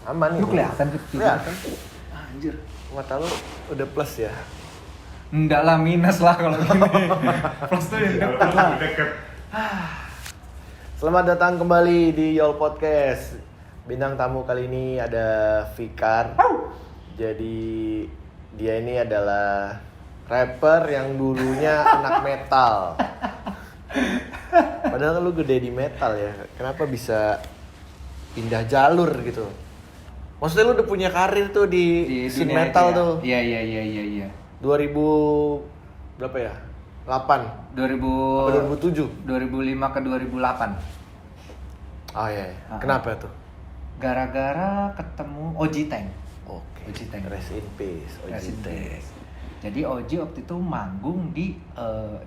Aman Lu ini. kelihatan gitu. Kelihatan. Anjir. Mata lu udah plus ya. Enggak lah, minus lah kalau gini. Plus tuh yang dekat lah. Selamat datang kembali di Yol Podcast. Bintang tamu kali ini ada Fikar. Jadi dia ini adalah rapper yang dulunya anak metal. Padahal lu gede di metal ya. Kenapa bisa pindah jalur gitu? Maksudnya lu udah punya karir tuh di scene dunia metal itu ya? tuh. Iya. 2000 berapa ya? 8 2000 atau 2007? 2005 ke 2008. Oh iya. Kenapa tuh? Gara-gara ketemu Oji Tank. Oke. Oji Tank. Rest in peace, Oji Rest in Tank. peace. Jadi Oji waktu itu manggung di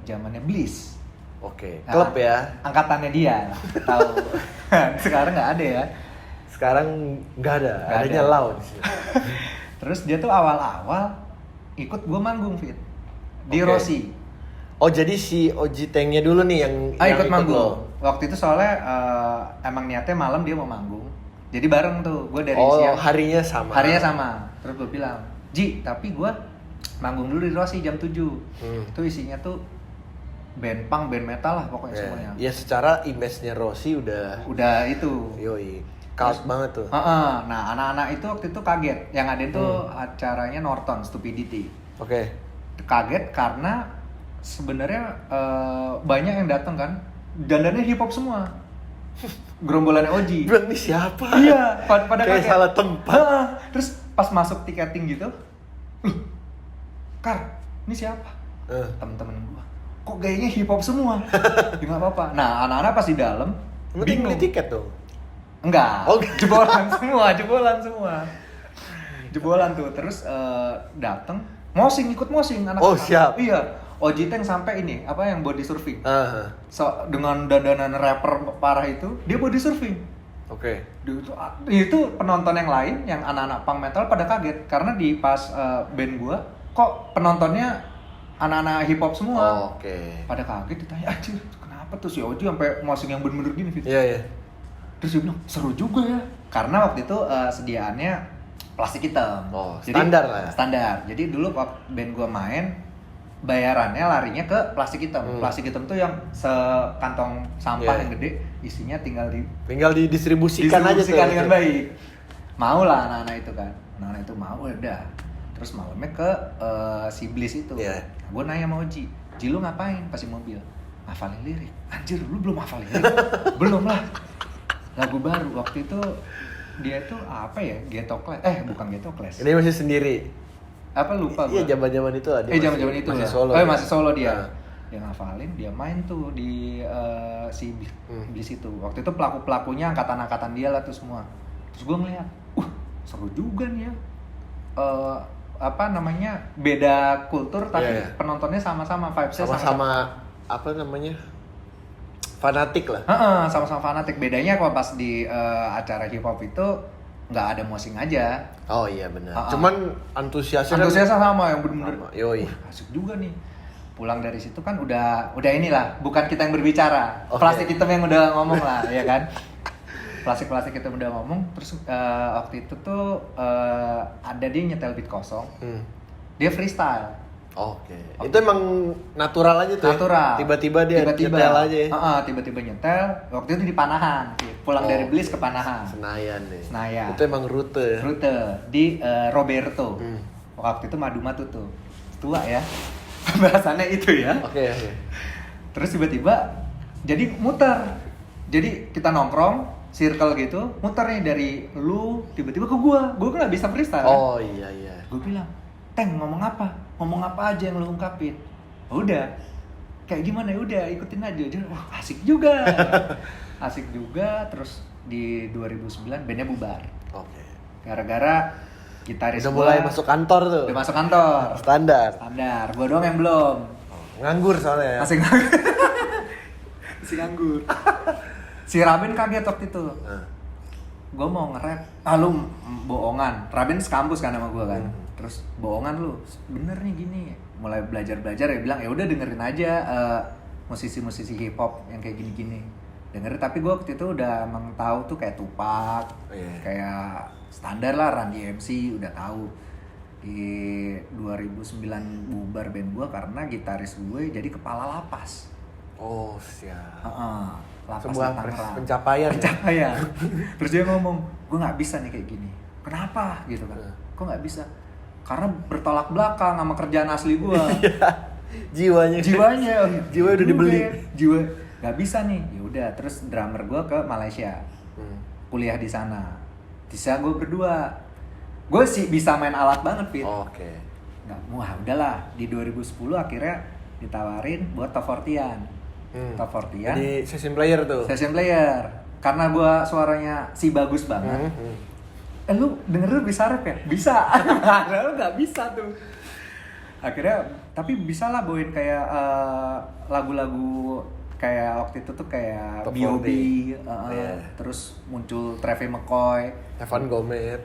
zamannya Bliss. Oke. Nah, Klub ya. Angkatannya dia. Tahu. Sekarang nggak ada ya. Sekarang nggak ada. Nggak Adanya ada. Lounge. Terus dia tuh awal-awal ikut gue manggung Fit di Oke. Rossi. Oh jadi si Oji Tanknya dulu nih yang Ikut manggung. lo. Waktu itu soalnya emang niatnya malam dia mau manggung. Jadi bareng tuh, gue dari Oh siang. harinya sama. Harinya sama. Terus gue bilang, Ji, tapi gue manggung dulu di Rossi jam 7. Itu isinya tuh band punk, band metal lah pokoknya semuanya. Ya secara image-nya Rossi udah Itu. yoi. Cult banget tuh. Nah, anak-anak itu waktu itu kaget. Yang ada itu acaranya Norton, Stupidity. Oke. Kaget karena sebenarnya banyak yang datang kan. Dandannya hip hop semua. Gerombolannya Oji. Bilang nih siapa? Iya, pada Kayak kaget. salah tempat. Terus pas masuk tiketing gitu, loh, Kar, ini siapa? Temen-temen gua. Kok gayanya hip hop semua? Ya nggak apa-apa. Nah, anak-anak pas di dalam Lu tinggal beli tiket dong. Enggak. Oh. Jebolan semua. Jebolan tuh. Terus dateng, ikut mosing anak-anak. Oh, siap. Iya. Oji Tank sampai ini, apa yang body surfing. Ah, So, dengan dandanan rapper parah itu, dia body surfing. Oke. Itu penonton yang lain, yang anak-anak punk metal pada kaget karena di pas band gua kok penontonnya anak-anak hip hop semua. Oh, oke. Pada kaget ditanya, anjir, kenapa tuh si Oji sampai mosing yang bener-bener gini, Fit? Iya. Terus dia bilang, seru juga ya. Karena waktu itu sediaannya plastik hitam. Oh, standar lah ya? Standar. Jadi dulu waktu band gua main, bayarannya larinya ke plastik hitam. Plastik hitam tuh yang sekantong sampah yang gede, isinya tinggal didistribusikan aja tuh. dengan baik. Mau lah anak-anak itu kan. Anak-anak itu mau udah. Terus malamnya ke si Bliss itu. Iya. Nah, gue nanya sama Oji, Ji lu ngapain pas di mobil? Hafalin lirik. Anjir, lu belum hafalin lirik? Belum lah. Lagu baru waktu itu dia tuh apa ya? Ghetto Class. Bukan Ghetto Class. Ini masih sendiri. Apa lupa gue. Iya, zaman-zaman itu lah. Zaman-zaman itu masih ya. solo. Masih solo dia. Nah. Dia ngafalin, dia main tuh di si Bliss itu. Waktu itu pelaku-pelakunya angkatan-angkatan dia lah tuh semua. Terus gue ngeliat, seru juga nih ya. Apa namanya, beda kultur tapi penontonnya sama-sama, vibes-nya sama-sama apa namanya, fanatik lah. Sama-sama fanatik. Bedanya kalau pas di acara hip hop itu nggak ada mosing aja. Oh iya benar. Cuman antusiasnya sama yang bener-bener. Yoi. Asik juga nih. Pulang dari situ kan udah inilah, bukan kita yang berbicara. Okay. Plastik hitam yang udah ngomong lah, ya kan? Plastik hitam udah ngomong. Terus waktu itu tuh ada dia nyetel beat kosong. Dia freestyle. Oke. Itu emang natural aja tuh. Natural. Tiba-tiba dia nyetel aja. Tiba-tiba nyetel. Waktu itu di Panahan. Pulang dari Bliss ke Panahan. Senayan nih. Senayan. Itu emang rute. Di Roberto. Waktu itu Madu tuh. Tua ya. Bahasannya itu ya. Oke. Terus tiba-tiba jadi muter. Jadi kita nongkrong, circle gitu, muter nih dari lu tiba-tiba ke gua. Gua kan nggak bisa freestyle. Oh iya. Gua bilang, Teng ngomong apa? Ngomong apa aja yang lu ungkapin. Udah. Kayak gimana ya udah ikutin aja. Jadi, wah asik juga. Asik juga. Terus di 2009 bandnya bubar. Oke. Gara-gara gitaris Udah mulai masuk kantor tuh. Udah masuk kantor. Standar. Gua doang yang belum. Nganggur soalnya ya. Masih nganggur. Masih nganggur. Si Raben kaget waktu itu. Gue mau nge-rap. Lu bohongan. Raben sekampus kan sama gue kan. Terus bohongan lu. Bener nih gini. Mulai belajar ya bilang ya udah dengerin aja musisi-musisi hip hop yang kayak gini-gini. dengerin, tapi gue waktu itu udah emang tahu tuh kayak Tupac, kayak standar lah, Run DMC udah tahu. Di 2009 bubar band gue karena gitaris gue jadi kepala lapas. Oh siap. Lapas Sebuah Tangerang. pencapaian. Ya? Terus dia ngomong, gue nggak bisa nih kayak gini. Kenapa gitu kan? Kok nggak bisa? Karena bertolak belakang sama kerjaan asli gue. Jiwanya udah dibeli. Jiwa nggak bisa nih. Ya udah, terus drummer gue ke Malaysia, kuliah di sana. Bisa gue berdua. Gue sih bisa main alat banget, Fit. Oke. Nggak, wah udahlah. Di 2010 akhirnya ditawarin buat Top 40-an. Top 40-an. Jadi session player tuh. Session player. Karena gue suaranya si bagus banget. Lu denger lu bisa rap ya? Bisa. Lu nggak bisa tuh. Akhirnya, tapi bisa lah bawain kayak lagu-lagu kayak waktu itu tuh kayak Top B.O.B, 40. terus muncul Travis McCoy, Evan Gomez,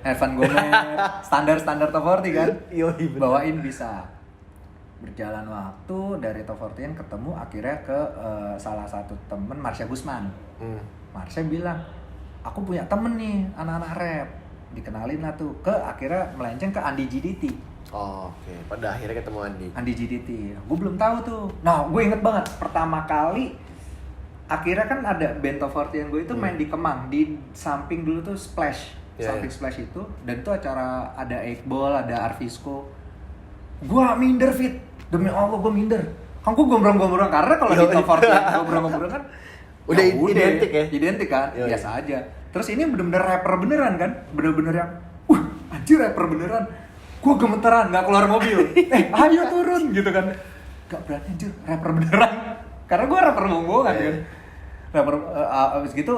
standar Top 40 kan? Yoi, bener. Bawain bisa. Berjalan waktu dari Top 40 ketemu akhirnya ke salah satu temen, Marsha Gusman. Marsha bilang, aku punya temen nih anak-anak rap. Dikenalin lah tuh, akhirnya melenceng ke Andi GDT. Oke. Pada akhirnya ketemu Andi GDT. Gue belum tahu tuh. Nah, gue inget banget pertama kali akhirnya kan ada band Top 40 yang gue itu main di Kemang, di samping dulu tuh Splash. Samping Splash itu, dan itu acara ada Iqbal, ada Arvisco. Gue minder, Fit. Demi Allah gue minder. Kan gue gombrong-gombrong karena kalau di Top 40 yang gombrong-gombrong kan udah identik ya? Identik kan? Biasa aja. Terus ini bener-bener rapper beneran kan? Bener-bener yang anjir rapper beneran. Gue gemeteran, gak keluar mobil. Ayo turun gitu kan. Gak berani anjir, rapper beneran. Karena gue rapper bohongan kan. Rapper, abis gitu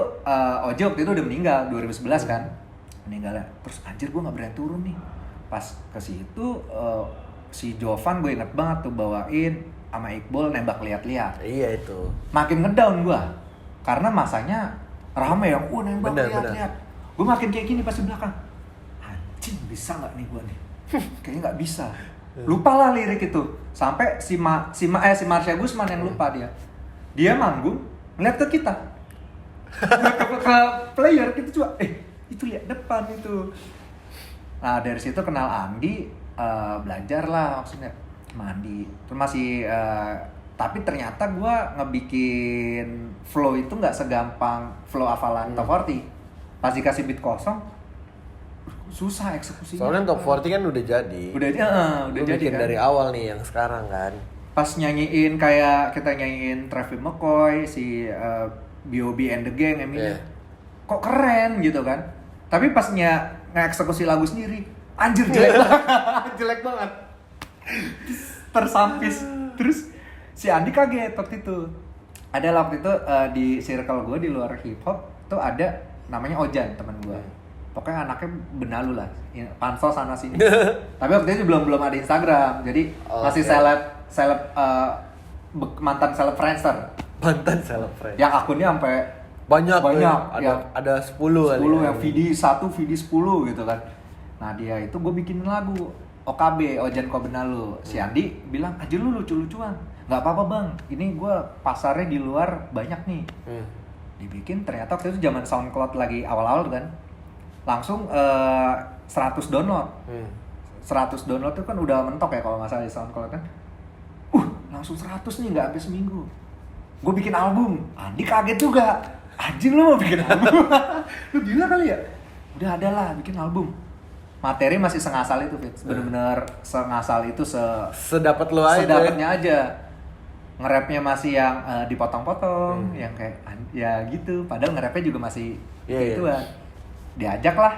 Ojo waktu itu udah meninggal, 2011 kan. Meninggalnya. Terus anjir gue gak berani turun nih. Pas ke situ, si Jovan gue inget banget tuh bawain sama Iqbal nembak lihat-lihat. Iya itu. Makin ngedown gue. Karena masanya rame yang nembak lihat-lihat. Gue makin kayak gini pas di belakang. Anjing bisa gak nih gue nih? Kayaknya nggak bisa. Lupa lah lirik itu. Sampai si Marsha Gusman yang lupa dia manggung ngeliat ke kita, ke player kita coba, itu lihat depan itu. Nah dari situ kenal Andi, belajar lah maksudnya sama Andi. Terus masih tapi ternyata gue ngebikin flow itu nggak segampang flow hafalan Top 40. Pas dikasih beat kosong susah eksekusinya. Soalnya Top 40 kan udah jadi. Udah jadi kan. Dari awal nih yang sekarang kan. Pas nyanyiin kayak kita nyanyiin Travis McCoy, si B.O.B and the Gang, Eminem. Kok keren gitu kan. Tapi pas nge-eksekusi lagu sendiri, anjir jelek banget. Jelek banget. Tersampis. Terus si Andi kaget waktu itu. Ada waktu itu di circle gue di luar hip hop tuh ada namanya Ojan, teman gue. Pokoknya anaknya benalu lah, pansos sana sini. Tapi waktu itu belum ada Instagram, jadi masih seleb mantan seleb Friendster. Mantan seleb Friendster. Yang akunnya sampai banyak. Ada 10 kali. 10 yang VD 1, VD 10 gitu kan. Nah dia itu gue bikinin lagu OKB, Ojan Ko Benalu. Si Andi bilang, aja lu lucu-lucuan. Nggak apa-apa bang, ini gue pasarnya di luar banyak nih. Dibikin, ternyata waktu itu zaman SoundCloud lagi awal-awal kan. Langsung 100 download. 100 download itu kan udah mentok ya kalau nggak salah di SoundCloud kan. Langsung 100 nih, nggak sampai seminggu. Gue bikin album, Andi kaget juga. Anjir lu mau bikin album? Lu gila kali ya? Udah ada lah bikin album. Materi masih sengasal itu, Fit. Bener-bener sengasal itu, sedapat lu aja. Sedapatnya aja. Nge-rapnya masih yang dipotong-potong, yang kayak ya gitu. Padahal nge-rapnya juga masih gituan. Diajak lah,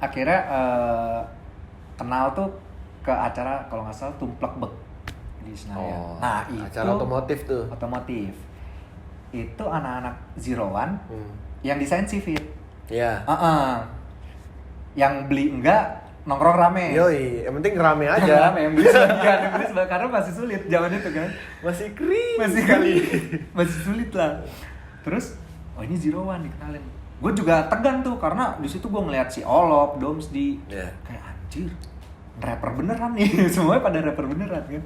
akhirnya kenal tuh ke acara kalau nggak salah Tumplek Bek di Senayan. Nah itu acara otomotif tuh. Otomotif itu anak-anak Zero One yang desain si Fit. Iya. Yang beli enggak nongkrong rame. Yoi, yang penting rame aja. Rame, yang beli sebagian, karena masih sulit zaman itu kan. Masih cringe. Masih kali, masih sulit lah. Terus, ini Zero One dikenalin. Gue juga tegang tuh karena di situ gue ngeliat si Olop, Domsdi, kayak anjir, rapper beneran nih, semuanya pada rapper beneran kan.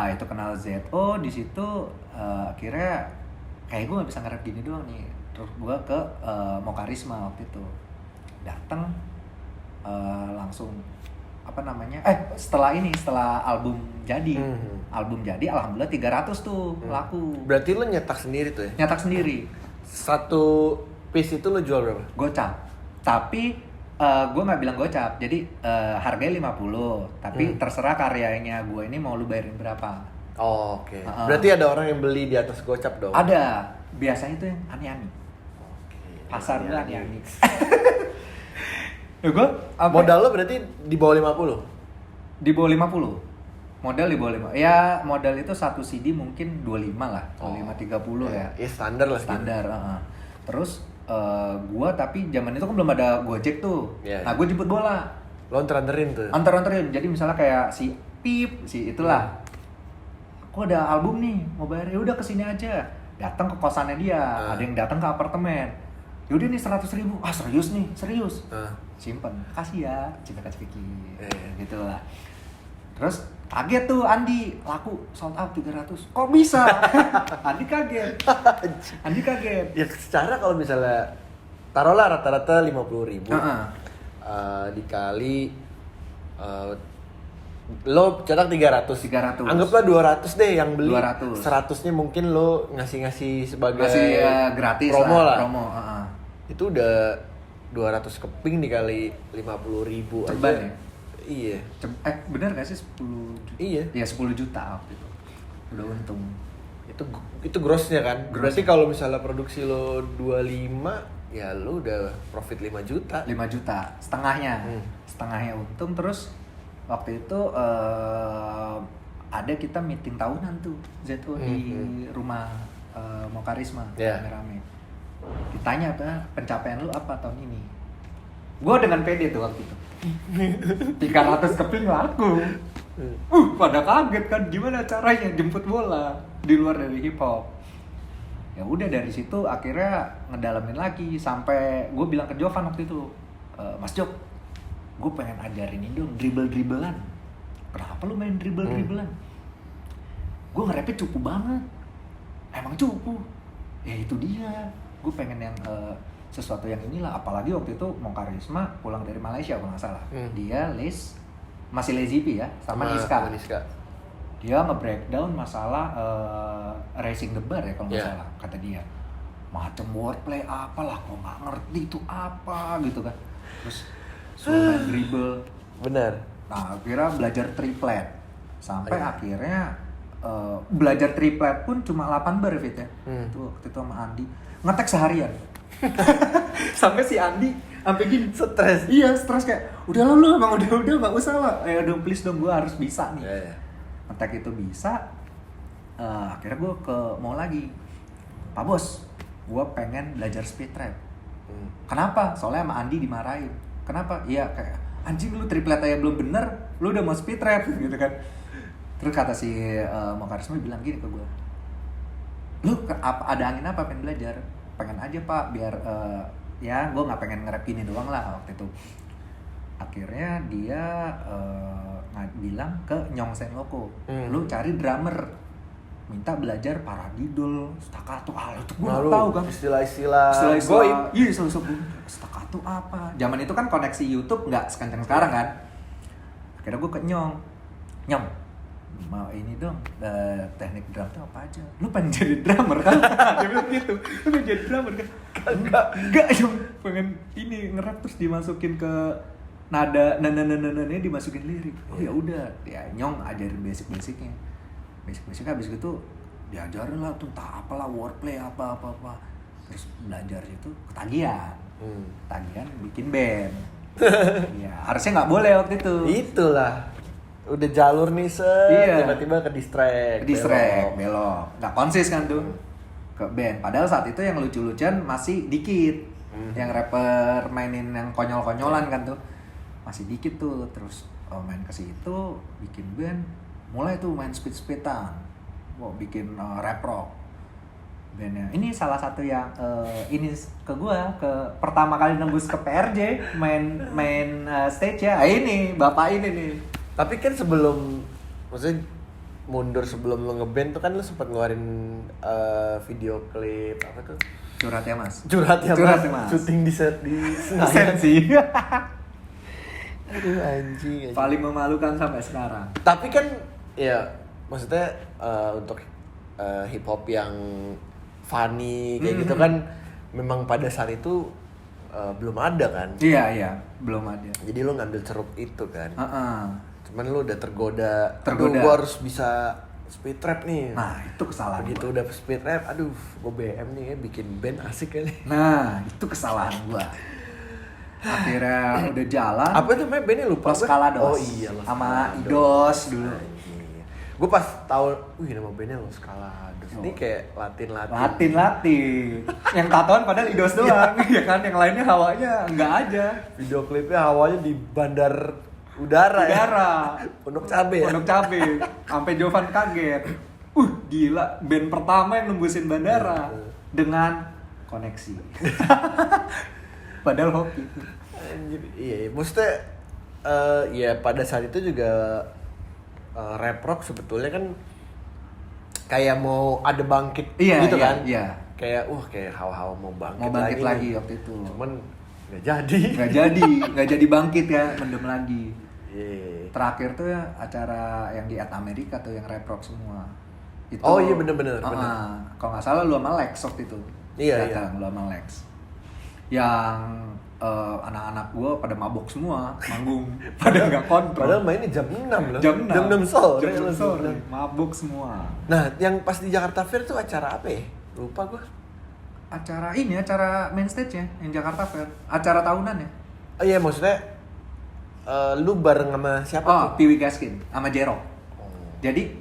Itu kenal ZO di situ, akhirnya kayak gue nggak bisa nge-rap gini doang nih. Terus gue ke Mokarisma waktu itu datang, langsung apa namanya, setelah album jadi, alhamdulillah 300 tuh laku. Berarti lo nyetak sendiri tuh ya? Nyetak sendiri. Satu piece itu lo jual berapa? Gocap. Tapi gue nggak bilang gocap, jadi harganya 50, tapi terserah karyanya gue ini mau lu bayarin berapa. Oh, oke. Berarti ada orang yang beli di atas gocap dong? Ada, biasanya itu yang ani-ani. Oke. Pasar gue ani-ani. Gue modal lo berarti di bawah 50? Di bawah 50. Modal di bawah 5. Ya, modal itu satu CD mungkin 25 lah, 25 30 ya. Ya standar lah. Standar, Terus gue tapi zaman itu kan belum ada Gojek tuh. Yeah. Nah, gue jemput bola. Lo anterin tuh? Anterin. Jadi misalnya kayak si Pip, si itulah. Kok ada album nih, mau bayar, ya udah kesini aja. Datang ke kosannya dia, ada yang datang ke apartemen. Yaudah nih 100.000, serius nih, serius. Simpen, kasih ya, cipika-cipiki, gitu lah. Terus kaget tuh Andi, laku sold out 300. Kok bisa? Andi kaget. Ya secara kalau misalnya taruhlah rata-rata 50.000, dikali lo cetak 300. Anggaplah 200 deh yang beli. 200. 100-nya mungkin lo ngasih sebagai gratis promo lah. Promo, Itu udah 200 keping dikali 50.000 aja. Ceban ya? Iya. Bener gak sih 10 juta? Iya. Ya 10 juta waktu itu. Udah untung. Itu grossnya kan? Berarti kalau misalnya produksi lo 25, ya lo udah profit 5 juta. 5 juta, setengahnya. Setengahnya untung. Terus waktu itu ada kita meeting tahunan tuh ZO di rumah Mokarisma, rame-rame. Ditanya apa pencapaian lu apa tahun ini? Gue dengan pede tuh waktu itu 300 keping laku. Pada kaget kan, gimana caranya jemput bola di luar dari hip hop. Ya udah dari situ akhirnya ngedalamin lagi sampai gue bilang ke Jovan waktu itu, Mas Jok, gue pengen ajarin ini dong, dribble-dribblean. Kenapa lu main dribble-dribblean? Gue nge-rapnya cupu banget. Emang cupu? Ya itu dia. Gue pengen yang sesuatu yang inilah. Apalagi waktu itu Mokarisma pulang dari Malaysia kalau nggak salah. Dia masih Lazy P ya, sama Niska. Dia nge-breakdown masalah racing the bar ya kalau nggak salah, kata dia. Macam wordplay apalah, kok nggak ngerti itu apa gitu kan. Terus suruh main dribble. Bener. Nah, akhirnya belajar triplet. Sampai akhirnya belajar triplet pun cuma 8 bar Fit ya. Itu waktu itu sama Andi. Ngetek seharian. Sampai si Andi sampai gini stres. Iya, stres kayak udah lu emang udah enggak usah lah. Dong please dong, gue harus bisa nih. Ngetek itu bisa. Akhirnya gue ke mau lagi. Pak Bos, gue pengen belajar speed trap. Kenapa? Soalnya sama Andi dimarahin. Kenapa? Iya kayak anjing lu triplet aja belum bener, lu udah mau speed trap gitu kan. Terus kata si Mokarisma bilang gini ke gue, lu ada angin apa pengen belajar? Pengen aja Pak, biar ya gue nggak pengen nge-rap gini doang lah waktu itu. Akhirnya dia bilang ke Nyong Senloko, lu cari drummer, minta belajar paradiddle, staccato, itu gue nggak tahu kan istilah-istilah goib. Iya, staccato apa? Zaman itu kan koneksi YouTube nggak sekencang sekarang kan. Akhirnya gue ke Nyong, mau ini dong, teknik drum tuh apa aja? Lu pengen jadi drummer kan? Dia bilang gitu, lu pengen jadi drummer kan? Enggak, pengen ini nge-rap terus dimasukin ke nada dimasukin lirik. Oh ya udah, ya Nyong ajarin basic-basicnya habis gitu diajarin lah tuh entah apalah wordplay apa terus belajar itu ketagihan bikin band. Ya harusnya nggak boleh waktu itu. Itulah udah jalur nih tiba-tiba ke distract belok nggak konsis kan tuh ke band. Padahal saat itu yang lucu-lucuan masih dikit, yang rapper mainin yang konyol-konyolan kan tuh masih dikit tuh. Terus main ke situ bikin band, mulai tuh main speed-speedan, bikin rap rock bandnya. Ini salah satu yang ini ke gua ke pertama kali nembus ke PRJ main stage ya. Ini bapak ini nih. Tapi kan sebelum, maksudnya mundur sebelum lu ngeband tuh kan lu sempat ngeluarin video klip apa tuh? Curhat ya mas. Curhat ya mas. Syuting di Senayan. Sensi. Aduh anjing. Paling memalukan sampai sekarang. Tapi kan ya maksudnya untuk hip hop yang funny kayak gitu kan memang pada saat itu belum ada kan? Iya, belum ada. Jadi lu ngambil ceruk itu kan? Uh-uh. Cuman lu udah tergoda. Aduh, gua harus bisa speed rap nih. Nah, itu kesalahan. Begitu udah speed rap, aduh, gua BM nih ya bikin band asik kali. Nah, itu kesalahan gua. Akhirnya udah jalan. Apa itu namanya bandnya lupa? Los Calados. Oh iya, Los sama Calados. Idos dulu. Gue pas tahu, nama bandnya Los Calados. Ini kayak Latin. Latin. Yang tatoan padahal Idos doang, ya kan? Yang lainnya hawanya nggak aja. Video klipnya hawanya di bandar udara. Pondok Cabe. Sampai Jovan kaget. Gila, band pertama yang nembusin bandara dengan koneksi. Padahal hoki. Anjir, iya, maksudnya ya pada saat itu juga rap rock sebetulnya kan kayak mau ada bangkit gitu kan? Iya. Kayak kayak hawa-hawa mau bangkit lagi waktu itu. Cuman nggak jadi. Nggak jadi bangkit ya, mendem lagi. Yeah. Terakhir tuh ya acara yang di Amerika tuh yang rap rock semua. Itu, oh iya bener. Kalau nggak salah lu sama Lex waktu itu. Iya. Lu sama Lex. Yang anak-anak gue pada mabok semua, manggung. Pada nggak kontrol. Padahal mainnya jam 6 loh. Jam 6 sore. Mabuk semua. Nah, yang pas di Jakarta Fair tuh acara apa ya? Lupa gue. Acara main stage ya, yang Jakarta Fair. Acara tahunan ya. Oh iya, maksudnya lu bareng sama siapa tuh? Piwi Gaskin sama Jero. Jadi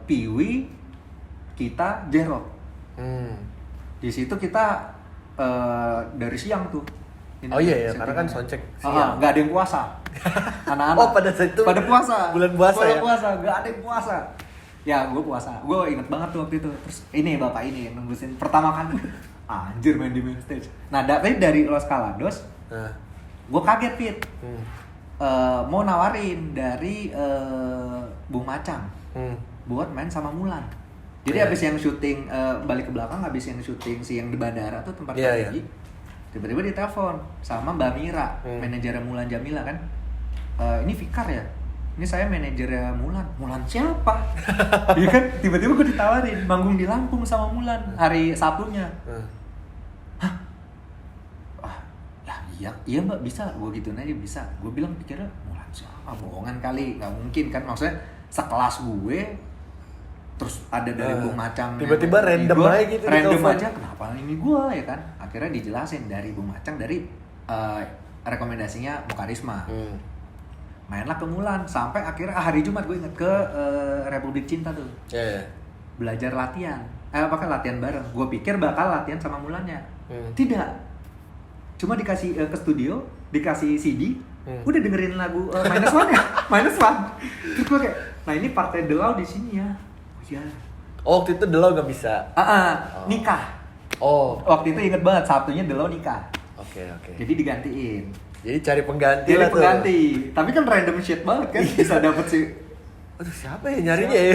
Piwi, kita, Jero. Di situ kita dari siang tuh. Oh iya, karena kan soundcheck siang. Nggak ada yang puasa. Anak-anak. Oh pada saat itu. Pada puasa. Bulan puasa ya. Nggak ada yang puasa. Ya, gue puasa. Gue inget banget tuh waktu itu. Terus ini bapak ini yang nembusin pertama kali. Anjir main di main stage. Nah, tapi dari Los Calados, gue kaget Fit. Mau nawarin dari Bung Macang buat main sama Mulan. Jadi abis yang syuting balik ke belakang, abis yang syuting si yang di bandara tuh tempat lagi, tiba-tiba ditelepon sama Mbak Mira, manajernya Mulan Jamila kan. Ini Fikar ya? Ini saya manajernya Mulan. Mulan siapa? Dia kan tiba-tiba gue ditawarin manggung di Lampung sama Mulan hari Sabtunya. Hah? Iya mbak, bisa. Gue gituin aja bisa. Gue bilang pikirnya Mulan siapa? Bohongan kali, nggak mungkin kan. Maksudnya sekelas gue, terus ada dari Bung Macang tiba-tiba random gua, aja gitu random aja, kenapa ini gua ya kan. Akhirnya dijelasin dari Bung Macang, dari rekomendasinya Mukarisma. Mainlah ke Mulan sampai akhirnya hari Jumat gue inget ke Republik Cinta tuh. Belajar latihan latihan bareng. Gue pikir bakal latihan sama Mulannya. Tidak, cuma dikasih ke studio, dikasih CD, udah dengerin lagu Minus One ya. Minus One. Terus gue kayak, nah ini partai Delau di sini ya. Ya. Oh, waktu itu Delau gak bisa? Nikah. Oh. Waktu itu inget banget, Sabtunya Delau nikah. Oke. Jadi digantiin. Jadi cari pengganti lah tuh. Tapi kan random shit banget kan, bisa dapet sih. Aduh, siapa ya nyarinya ya?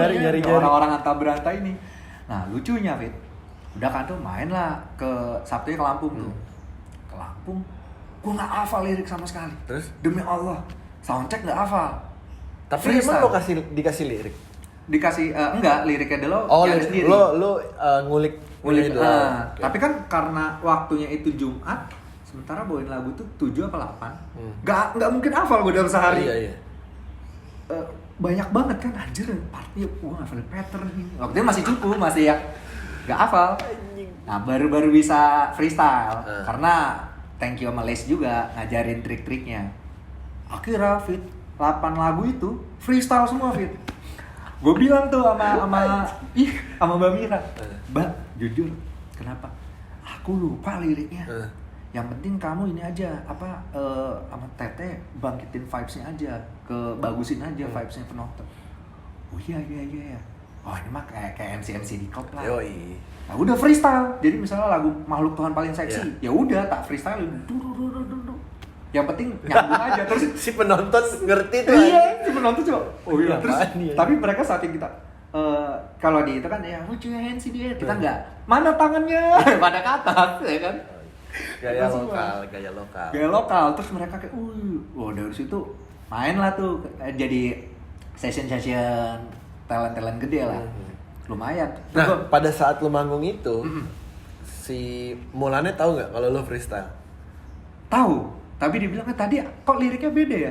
Nyari. Orang-orang anta beranta ini. Nah, lucunya Fit, udah kan tuh main lah ke Sabtunya ke Lampung tuh. Ke Lampung, gue gak hafal lirik sama sekali. Terus? Demi Allah, soundcheck gak hafal. Tapi emang lo dikasih lirik? Dikasih enggak, liriknya Delo nyari sendiri. Lo ngulik itu. Tapi kan karena waktunya itu Jumat, sementara bawain lagu tuh 7 apa 8. Enggak mungkin hafal gue dalam sehari. Iya. Banyak banget kan, anjir partnya gue hafalin pattern ini. Waktu itu masih cukup, masih yang enggak hafal. Nah, baru bisa freestyle. Karena thank you sama Les juga ngajarin trik-triknya. Akhirnya Fit 8 lagu itu freestyle semua Fit. Gue bilang tuh sama Mbak Mira, Mbak, jujur, kenapa? Aku lupa liriknya. Yang penting kamu ini aja, sama Tete bangkitin vibes-nya aja, bagusin aja vibes-nya penonton. Oh iya. Oh ini mah kayak MC di klub lah. Yoi. Nah udah freestyle. Jadi misalnya lagu Makhluk Tuhan Paling Seksi, ya udah tak freestyle. yang penting nyambung aja. Terus Si penonton ngerti tuh. iya, si penonton coba. Oh iya, terus Apaan nih, tapi mereka saking kita kalau di itu kan ya put your hands in the air, kita enggak. Mana tangannya? Pada ke atas ya kan. Gaya Terus lokal, gaya lokal. Gaya lokal. Terus mereka kayak wah dari situ main lah tuh jadi session talent gede lah. Lumayan. Nah, pada saat lu manggung itu, si Mulane tahu nggak kalau lu freestyle? Tahu, tapi dibilangnya tadi kok liriknya beda ya.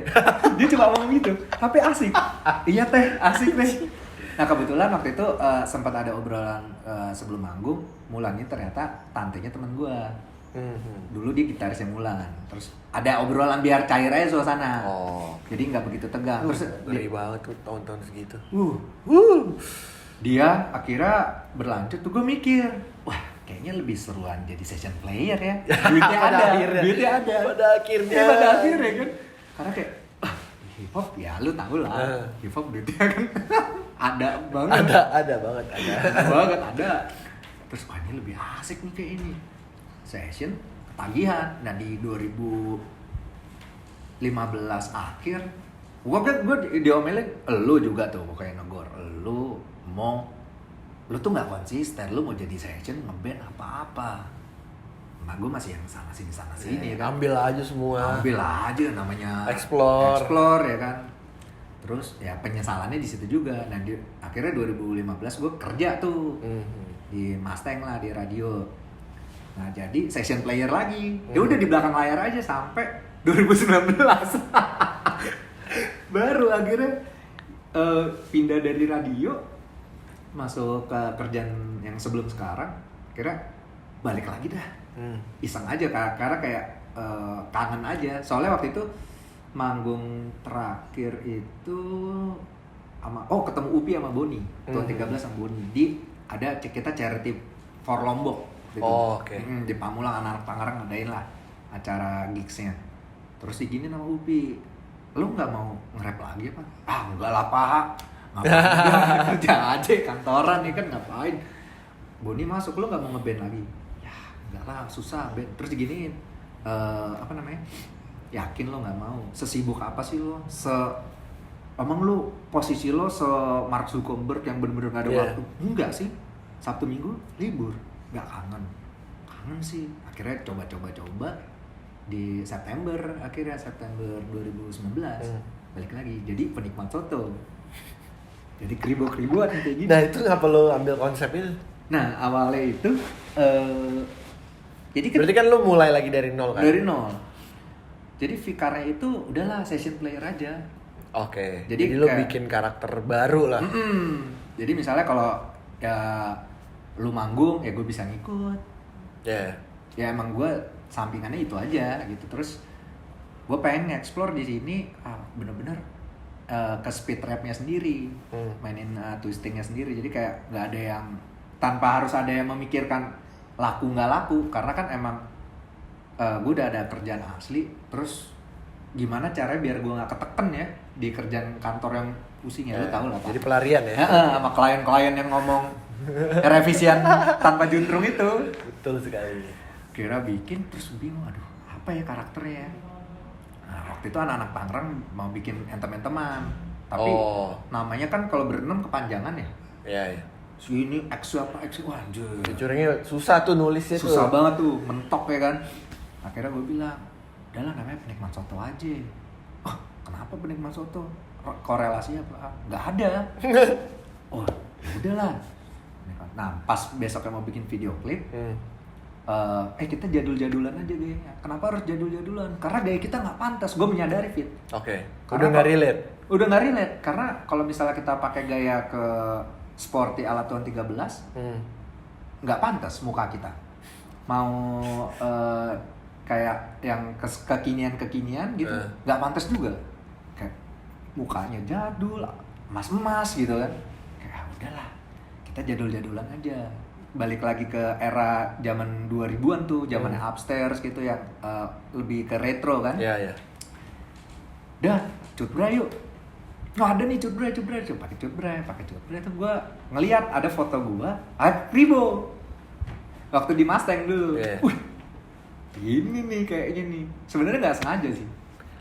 Dia cuma ngomong gitu, tapi asik. Iya teh, asik teh. Nah kebetulan waktu itu sempat ada obrolan sebelum manggung, Mulan ini ternyata tantenya teman gua. Dulu dia gitarisnya Mulan. Terus ada obrolan biar cair aja suasana. Oh. Jadi nggak begitu tegang. Terus Ngeri banget tuh tahun-tahun segitu. Dia akhirnya berlanjut tuh gue mikir, wah kayaknya lebih seruan jadi session player ya. Duitnya Pada ada, akhirnya. duitnya ada. Pada akhirnya. Iya, pada akhirnya kan. Karena kayak hip hop ya lu tahu lah. Hip hop duitnya kan ada banget. Ada banget, ada. Banget ada. Terus wah ini lebih asik nih kayak ini. Session ketagihan. Nah di 2015 akhir gue diomelin, lu juga tuh pokoknya negor, lu tuh nggak konsisten, lu mau jadi session ngeband apa-apa. Nah gue masih yang sana sini kan. Ambil aja semua. Ambil aja namanya Explore ya kan. Terus ya penyesalannya di situ juga. Nah akhirnya 2015 gue kerja tuh di Mustang lah, di radio. Nah jadi session player lagi. Ya udah di belakang layar aja sampai 2019. Baru akhirnya pindah dari radio masuk ke kerjaan yang sebelum sekarang. Akhirnya balik lagi dah. Iseng aja karena kayak kangen aja. Soalnya waktu itu manggung terakhir itu ketemu Upi sama Boni. Tahun 13 sama Boni. Ada kita charity for Lombok gitu. Oh, oke. Di Pamulang anak-anak Tangerang ngadain lah acara gigsnya. Terus digini sama Upi, lu nggak mau nge-rap lagi apa? Enggak lah Pak, ngapain kerja aja kantoran nih kan ngapain? Boni masuk, lu nggak mau nge-band lagi? Ya enggak lah, susah band. Terus diginiin, yakin lo nggak mau? Sesibuk apa sih lo? Emang lu posisi lo Mark Zuckerberg yang bener-bener nggak ada waktu? Enggak sih, Sabtu Minggu libur, nggak kangen sih. Akhirnya coba di September 2019 balik lagi jadi penikmat soto, jadi kribo-kriboan kayak gitu. Nah itu ngapa lo ambil konsep itu? Nah awalnya itu jadi berarti kan lo mulai lagi dari nol kan? Dari nol. Jadi Vikarnya itu udahlah session player aja. Oke. Jadi lo kayak, bikin karakter baru lah. Jadi misalnya kalau ya lu manggung ya gue bisa ngikut. Ya emang gue sampingannya itu aja gitu. Terus gue pengen nge-explore di sini bener-bener ke speed rapnya sendiri, mainin twistingnya sendiri. Jadi kayak nggak ada yang tanpa harus ada yang memikirkan laku nggak laku, karena kan emang gue udah ada kerjaan asli. Terus gimana caranya biar gue nggak keteken ya di kerjaan kantor yang pusing ya, lu tau lah Pak. Jadi pelarian ya? Sama klien-klien yang ngomong revisian tanpa juntrung itu. Betul sekali. Kira bikin terus bingung, aduh apa ya karakternya. Nah waktu itu anak-anak Tangerang mau bikin teman-teman, tapi namanya kan kalau berenam kepanjangan ya. Iya. Sini X apa X, wah anjir. Featuringnya susah tuh nulisnya tuh. Susah banget tuh, mentok ya kan. Akhirnya gue bilang, udahlah namanya penikmat soto aja. Kenapa penikmat soto? Korelasinya apa? Nggak ada. Oh udahlah. Nah pas besoknya mau bikin video klip, kita jadul-jadulan aja gayanya. Kenapa harus jadul-jadulan? Karena gaya kita nggak pantas. Gue menyadari Fit. Oke. Udah nggak relate. Udah nggak relate. Karena kalau misalnya kita pakai gaya ke sporty ala tahun 13, nggak pantas muka kita. Mau kayak yang kekinian gitu, nggak pantas juga. Kayak mukanya jadul, emas-emas gitu kan. Kayak udahlah, kita jadul-jadulan aja. Balik lagi ke era zaman 2000-an tuh, zamannya Upstairs gitu yang lebih ke retro kan. Iya. Dah, cutbray yuk. Nggak ada nih cutbray. Pakai cutbray tuh gue ngeliat ada foto gue, Ribo. Waktu di Mustang dulu. Yeah. Ini nih kayaknya nih. Sebenarnya nggak sengaja sih.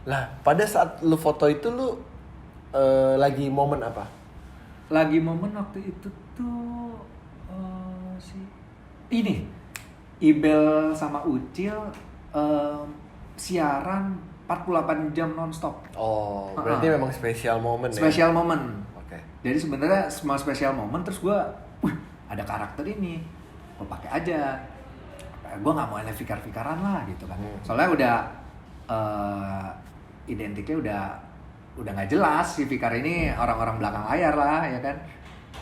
Lah, pada saat lu foto itu lu lagi momen apa? Lagi momen waktu itu tuh ini Ibel sama Ucil siaran 48 jam nonstop. Oh, berarti memang spesial momen ya? Spesial momen. Oke. Jadi sebenarnya semua spesial momen terus gue, ada karakter ini, gue pakai aja. Gue nggak mau fikar-fikaran lah gitu kan. Soalnya udah identiknya udah nggak jelas si Fikar ini orang-orang belakang layar lah ya kan.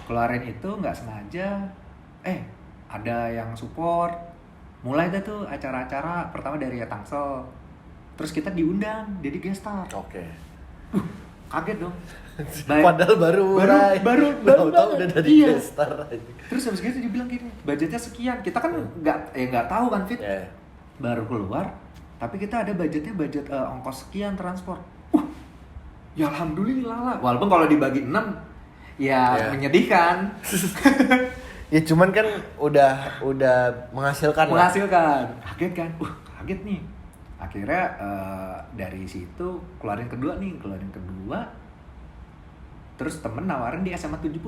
Keluarin itu nggak sengaja, ada yang support. Mulai dah tuh acara-acara pertama dari Tangsel. Terus kita diundang jadi guest star. Oke. Kaget dong. Padahal baru tahu udah dari guest star aja. Terus habis gitu dibilang gini, budgetnya sekian. Kita kan nggak tahu kan Fit. Yeah. Baru keluar, tapi kita ada budget ongkos sekian transport. Ya alhamdulillah lah. Walaupun kalau dibagi 6 ya menyedihkan. Ya cuman kan udah menghasilkan. Kaget kan? Kaget nih. Akhirnya dari situ keluarin kedua. Terus temen nawarin di SMA 70.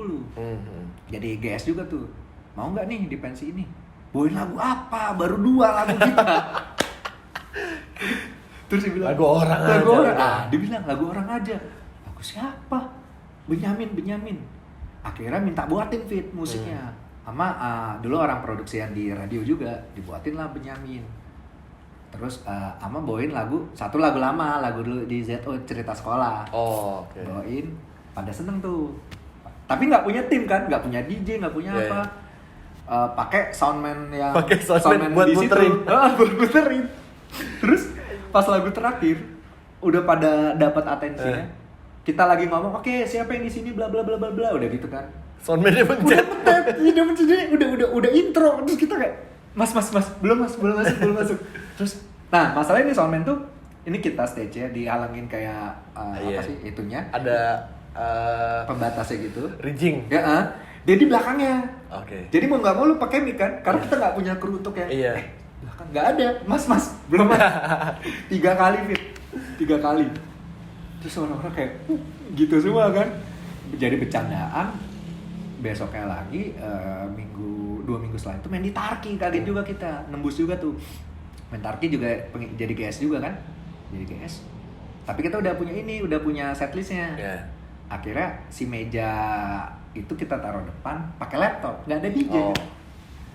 Jadi GS juga tuh. Mau nggak nih di pensi ini? Bawain lagu apa? Baru 2 lagu kita. Terus dia bilang lagu orang aja. Dia bilang lagu orang aja. Lagu siapa? Benyamin. Akhirnya minta buatin Fit musiknya. Sama dulu orang produksian di radio juga dibuatin lah Benyamin. Terus sama bawain satu lagu lama, lagu dulu di ZO Cerita Sekolah. Oh, oke. Bawain, pada seneng tuh. Tapi nggak punya tim kan, nggak punya DJ, nggak punya apa. Pakai soundman buat di muterin. Buat muterin. Terus pas lagu terakhir udah pada dapat atensinya. Kita lagi ngomong, oke, siapa yang di sini bla bla bla bla bla, udah gitu kan. Soundman-nya pencet. Udah intro. Terus kita kayak Mas, belum masuk. Terus, nah masalah ini soundman tuh, ini kita stage ya, dihalangin kayak apa sih itunya? Ada pembatasnya gitu. Rigging. Ya, dia di belakangnya. Oke. Jadi mau nggak mau lu pakai mic kan? Karena kita nggak punya kru untuk yang belakang nggak ada. Mas, belum mas. 3 kali Fit, 3 kali. Terus orang-orang kayak gitu semua kan. Jadi bercandaan. Besoknya lagi 2 minggu setelah itu main di Tarki, kaget juga kita, nembus juga tuh. Main Tarki juga jadi GS juga kan, jadi GS. Tapi kita udah punya setlistnya. Yeah. Akhirnya si meja itu kita taruh depan, pakai laptop, nggak ada DJ. Oh.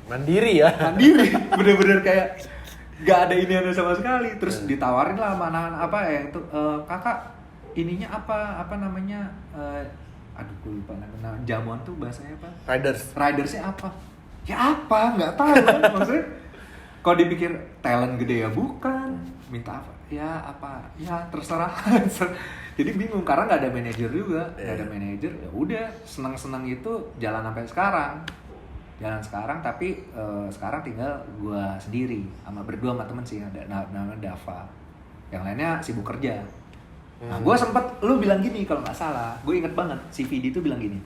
Mandiri ya. Bener-bener kayak nggak ada ini sama sekali. Terus ditawarin lah sama anak-anak apa ya itu, kakak ininya apa namanya? Aduh gue lupa nama jamuan tuh bahasanya apa? Ridersnya apa? Ya apa? Nggak tahu kan maksudnya. Kalau dipikir talent gede ya bukan. Minta apa? Ya apa? Ya terserah. Jadi bingung karena nggak ada manajer juga. Nggak ada manajer. Ya udah senang-senang itu jalan sampai sekarang. Tapi sekarang tinggal gue sendiri berdua sama temen sih, ada namanya Dava. Yang lainnya sibuk kerja. Nah, gue sempet, lu bilang gini kalau nggak salah, gue inget banget, si Vidi tuh bilang gini.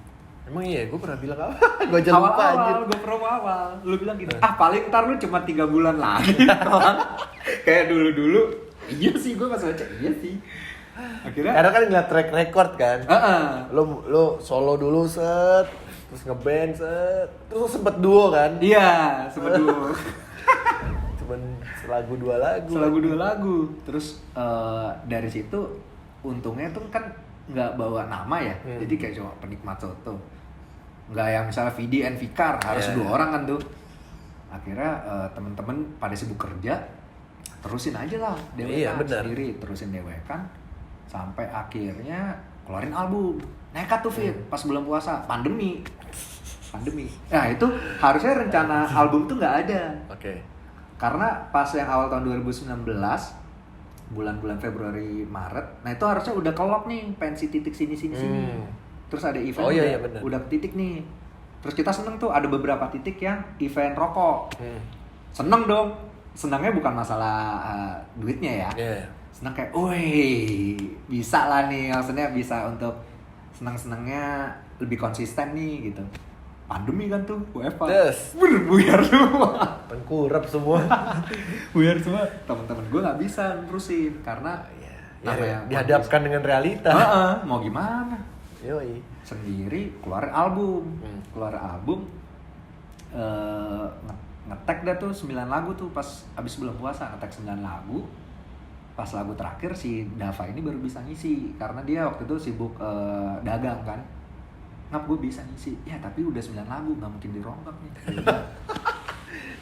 Emang iya, gue pernah bilang apa? Gue aja lupa anjir. Gue promo awal, lu bilang gini, paling ntar lu cuma 3 bulan lagi. Kayak dulu-dulu, iya sih, gue pas baca, iya sih. Akhirnya karena kan ngeliat track record kan. Lu solo dulu set, terus ngeband set, terus sempet duo kan? Iya, sempet duo. Cuman selagu 2 lagu. Terus dari situ untungnya tuh kan nggak bawa nama ya, jadi kayak cuma penikmat soto. Nggak yang misalnya Vidi and Fikar harus 2 orang kan tuh. Akhirnya temen-temen pada sibuk kerja, terusin aja lah dewekan sendiri, terusin dewekan sampai akhirnya keluarin album. Nekat tuh Fit, pas bulan puasa, pandemi. Nah itu harusnya rencana album tuh nggak ada. Oke. Karena pas yang awal tahun 2019, bulan-bulan Februari Maret, nah itu harusnya udah kelop nih pensi titik sini. Terus ada event udah titik nih. Terus kita seneng tuh ada beberapa titik yang event rokok. Seneng dong. Senangnya bukan masalah duitnya ya. Seneng kayak, woi bisa lah nih, maksudnya bisa untuk senang-senangnya lebih konsisten nih gitu. pandemi kan tuh WFH. Terus? Buyar semua. Tengkurap semua. Buyar semua. Teman-teman gue nggak bisa nerusin karena Ya, dihadapkan dengan realita. Mau gimana? Yoi. Sendiri keluar album. Ngetek dah tuh 9 lagu tuh pas abis bulan puasa, ngetek 9 lagu. Pas lagu terakhir si Dava ini baru bisa ngisi karena dia waktu itu sibuk dagang kan. Ngap gue bisa ngisi. Ya tapi udah 9 lagu, nggak mungkin dirombak nih.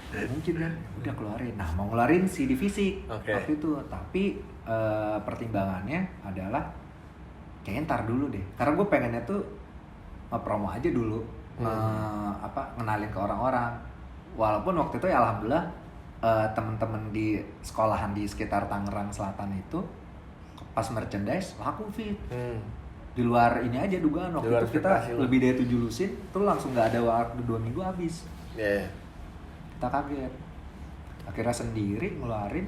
Nggak mungkin kan, udah keluarin. Nah mau ngeluarin CD fisik waktu itu, tapi pertimbangannya adalah kayaknya ntar dulu deh. Karena gue pengennya tuh promo aja dulu, ngenalin ke orang-orang. Walaupun waktu itu ya alhamdulillah temen-temen di sekolahan di sekitar Tangerang Selatan itu pas merchandise laku fit. Di luar ini aja dugaan waktu itu kita lebih dari 7 lusin tuh langsung nggak ada waktu 2 minggu habis. Kita kaget. Akhirnya sendiri ngeluarin.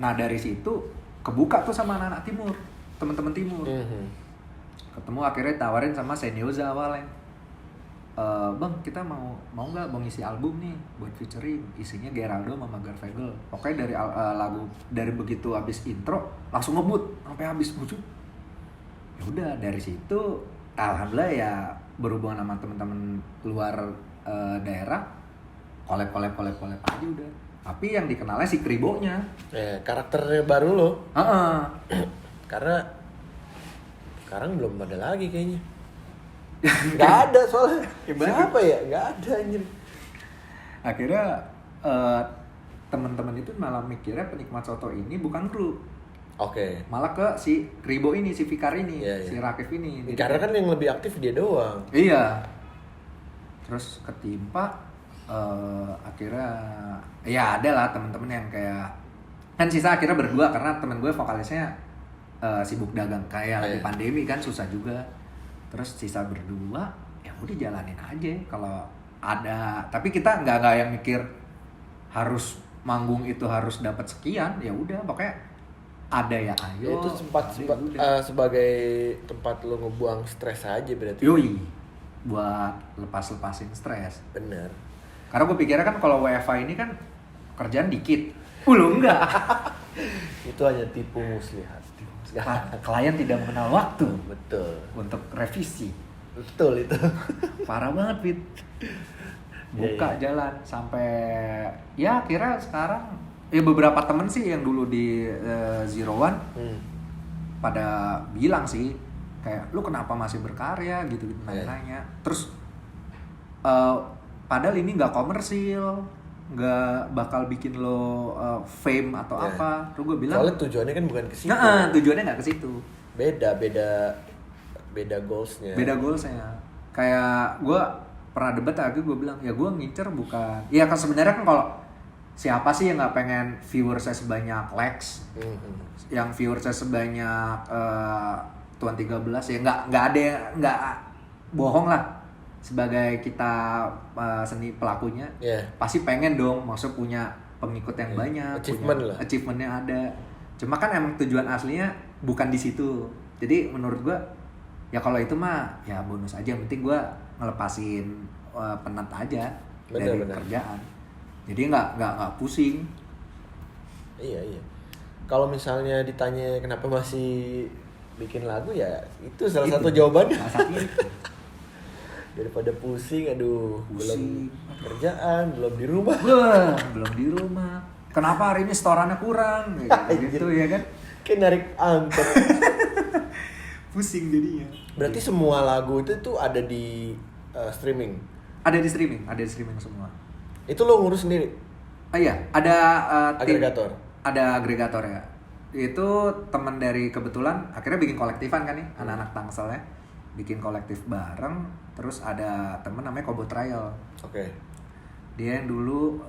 Nah dari situ kebuka tuh sama anak-anak timur, teman-teman timur. Ketemu akhirnya tawarin sama Senyoza awalnya. Bang kita mau nggak ngisi album nih buat featuring, isinya Geraldo sama Garfagel. Pokoknya dari lagu dari begitu habis intro langsung ngebut sampai habis bujuk. Ya udah dari situ alhamdulillah ya berhubungan sama teman-teman luar daerah collab aja udah. Tapi yang dikenalnya si Kribonya. Karakternya baru lo. Karena sekarang belum ada lagi kayaknya. Nggak ada soalnya. Siapa ya? Nggak ada anjir. Akhirnya teman-teman itu malah mikirnya Penikmat Soto ini bukan grup. Malah ke si Kribo ini, si Fikar ini, si Rakif ini. Karena kan yang lebih aktif dia doang. Iya. Terus ketimpa akhirnya ya ada lah teman-teman yang kayak kan sisa akhirnya berdua karena temen gue vokalisnya sibuk dagang kayak di pandemi kan susah juga. Terus sisa berdua ya udah jalanin aja kalau ada, tapi kita nggak yang mikir harus manggung itu harus dapat sekian, ya udah pokoknya ada ya ayo. Itu sebagai tempat lo ngebuang stres aja berarti. Yoi, buat lepasin stres. Bener. Karena gue pikirnya kan kalau WFH ini kan kerjaan dikit. Lo enggak. Itu hanya tipu muslihat. Klien tidak mengenal waktu. Betul. Untuk revisi. Betul itu. Parah banget, Fit. Buka jalan sampai ya akhirnya sekarang ya beberapa temen sih yang dulu di Zero One pada bilang sih kayak lu kenapa masih berkarya gitu nanya. Terus padahal ini nggak komersil, nggak bakal bikin lo fame atau apa. Terus gue bilang soalnya tujuannya kan bukan ke situ. Tujuannya nggak ke situ. Beda goalsnya. Kayak gue pernah debat lagi, gue bilang ya gue ngincer bukan. Ya kan sebenarnya kan kalau siapa sih yang nggak pengen viewersnya sebanyak Lex, yang viewersnya sebanyak Tuan 13 ya nggak ada yang nggak bohong lah. Sebagai kita seni pelakunya, pasti pengen dong, maksud punya pengikut yang banyak, achievementnya ada. Cuma kan emang tujuan aslinya bukan di situ. Jadi menurut gua, ya kalau itu mah ya bonus aja. Yang penting gua ngelepasin penat aja dari kerjaan. Jadi nggak pusing. Iya. Kalau misalnya ditanya kenapa masih bikin lagu ya itu salah satu jawabannya. Daripada pusing, belum kerjaan, belum di rumah. Belum di rumah. Kenapa hari ini setorannya kurang? Gitu ya kan? Kayak narik angkot. Pusing jadinya. Berarti semua lagu itu tuh ada di streaming? Ada di streaming semua. Itu lo ngurus sendiri? Iya, ada agregator. Ada agregator ya. Itu teman dari kebetulan akhirnya bikin kolektifan kan nih, anak-anak Tangselnya. Bikin kolektif bareng, terus ada temen namanya Kobo Trial. Dia yang dulu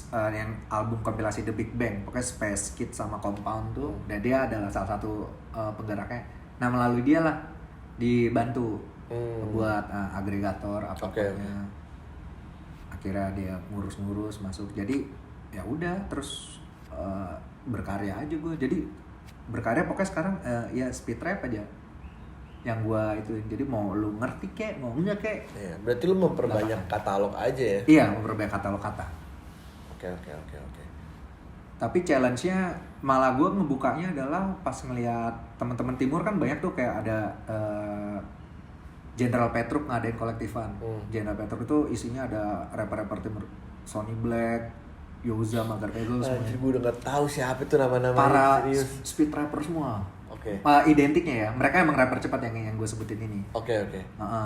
yang album kompilasi The Big Bang, pokoknya Space Kid sama Compound tuh, dan dia adalah salah satu penggeraknya. Nah melalui dia lah dibantu buat agregator apapun. Akhirnya dia ngurus masuk. Jadi ya udah terus berkarya aja gue. Jadi berkarya pokoknya sekarang ya speed rap aja. yang gue itu. Jadi mau lu ngerti kek, mau enggak kek. Iya, berarti lu memperbanyak katalog aja ya? Iya, memperbanyak katalog kata. Oke. Tapi challenge-nya malah gue ngebukanya adalah pas ngelihat teman-teman timur kan banyak tuh kayak ada General Petruk ngadain kolektifan. General Petruk itu isinya ada rapper-rapper timur, Sonny Black, Yoza, Magar Kegel semua. Anjir, gue udah gak tahu siapa itu nama-nama Para serius. speed rapper semua. Oke. Identiknya ya, mereka emang rapper cepat yang gue sebutin ini. Oke.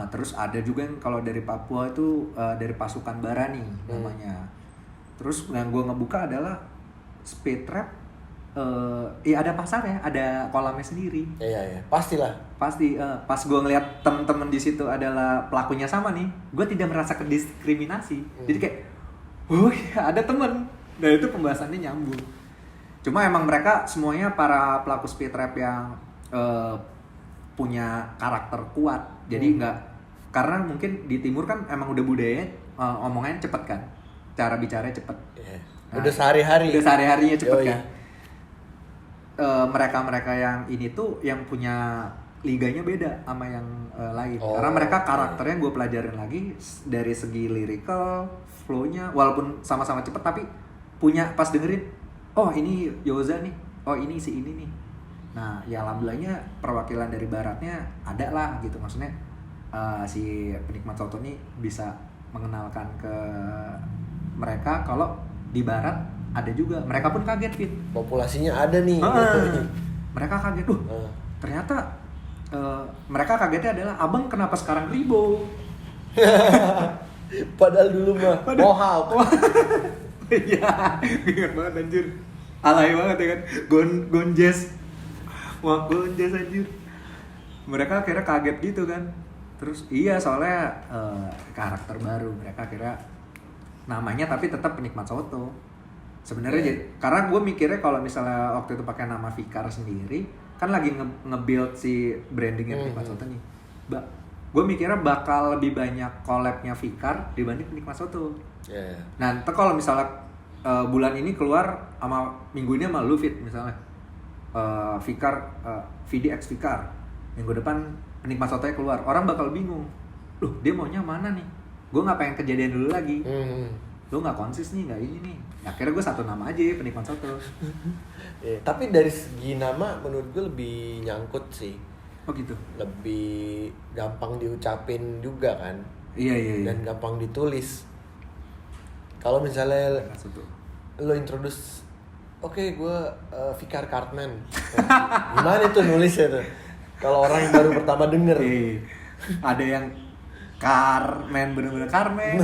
Terus ada juga yang kalau dari Papua itu dari pasukan Barani namanya. Terus yang gue ngebuka adalah speed rap. Ya ada pasarnya, ada kolamnya sendiri. Iya, pastilah. Pasti pas gue ngeliat temen-temen di situ adalah pelakunya sama nih, gue tidak merasa diskriminasi. Jadi kayak, oh ya ada temen. Dan itu pembahasannya nyambung. Cuma emang mereka semuanya para pelaku speed rap yang punya karakter kuat. Jadi nggak, karena mungkin di timur kan emang udah budaya omongannya cepet kan, cara bicaranya cepet. Yeah. Nah, Udah sehari-harinya cepet kan. Mereka yang ini tuh yang punya liganya beda sama yang lain. Karena mereka karakternya gue pelajarin lagi dari segi lyrical, flow-nya walaupun sama-sama cepet tapi punya pas dengerin, oh ini Yoza nih, oh ini si ini nih. Nah ya alhamdulillahnya perwakilan dari baratnya ada lah gitu, maksudnya si penikmat soto nih bisa mengenalkan ke mereka kalau di barat ada juga. Mereka pun kaget, Fit. Populasinya ada nih. Mereka kaget, ternyata mereka kagetnya adalah abang kenapa sekarang ribo. Padahal dulu mah mohawk. Iya, ingat banget anjir. Alay banget ya kan. Gonjes. Wah, gonjes anjir. Mereka akhirnya kaget gitu kan. Terus iya soalnya karakter baru. Mereka akhirnya namanya tapi tetap penikmat soto. Sebenarnya karena gue mikirnya kalau misalnya waktu itu pakai nama Fikar sendiri, kan lagi nge-build si brandingnya penikmat soto nih. Gue mikirnya bakal lebih banyak collab-nya Fikar dibanding penikmat soto. Yeah. Nah, ntar kalau misalnya bulan ini keluar sama minggu ini sama lu Fit misalnya Fikar, VDX Fikar, minggu depan penikmat sotonya keluar, orang bakal bingung, loh dia maunya mana nih? Gue nggak pengen kejadian dulu lagi, lu nggak konsis nih, nggak ini nih. Akhirnya gue satu nama aja penikmat soto. Tapi dari segi nama menurut gue lebih nyangkut sih. Oh gitu. Lebih gampang diucapin juga kan. Iya. Dan gampang ditulis. Kalau misalnya lo introduce, oke, gue Fikar Cartman. Gimana tuh nulisnya tuh? Kalau orang yang baru pertama denger. Ada yang Carmen, bener-bener Carmen.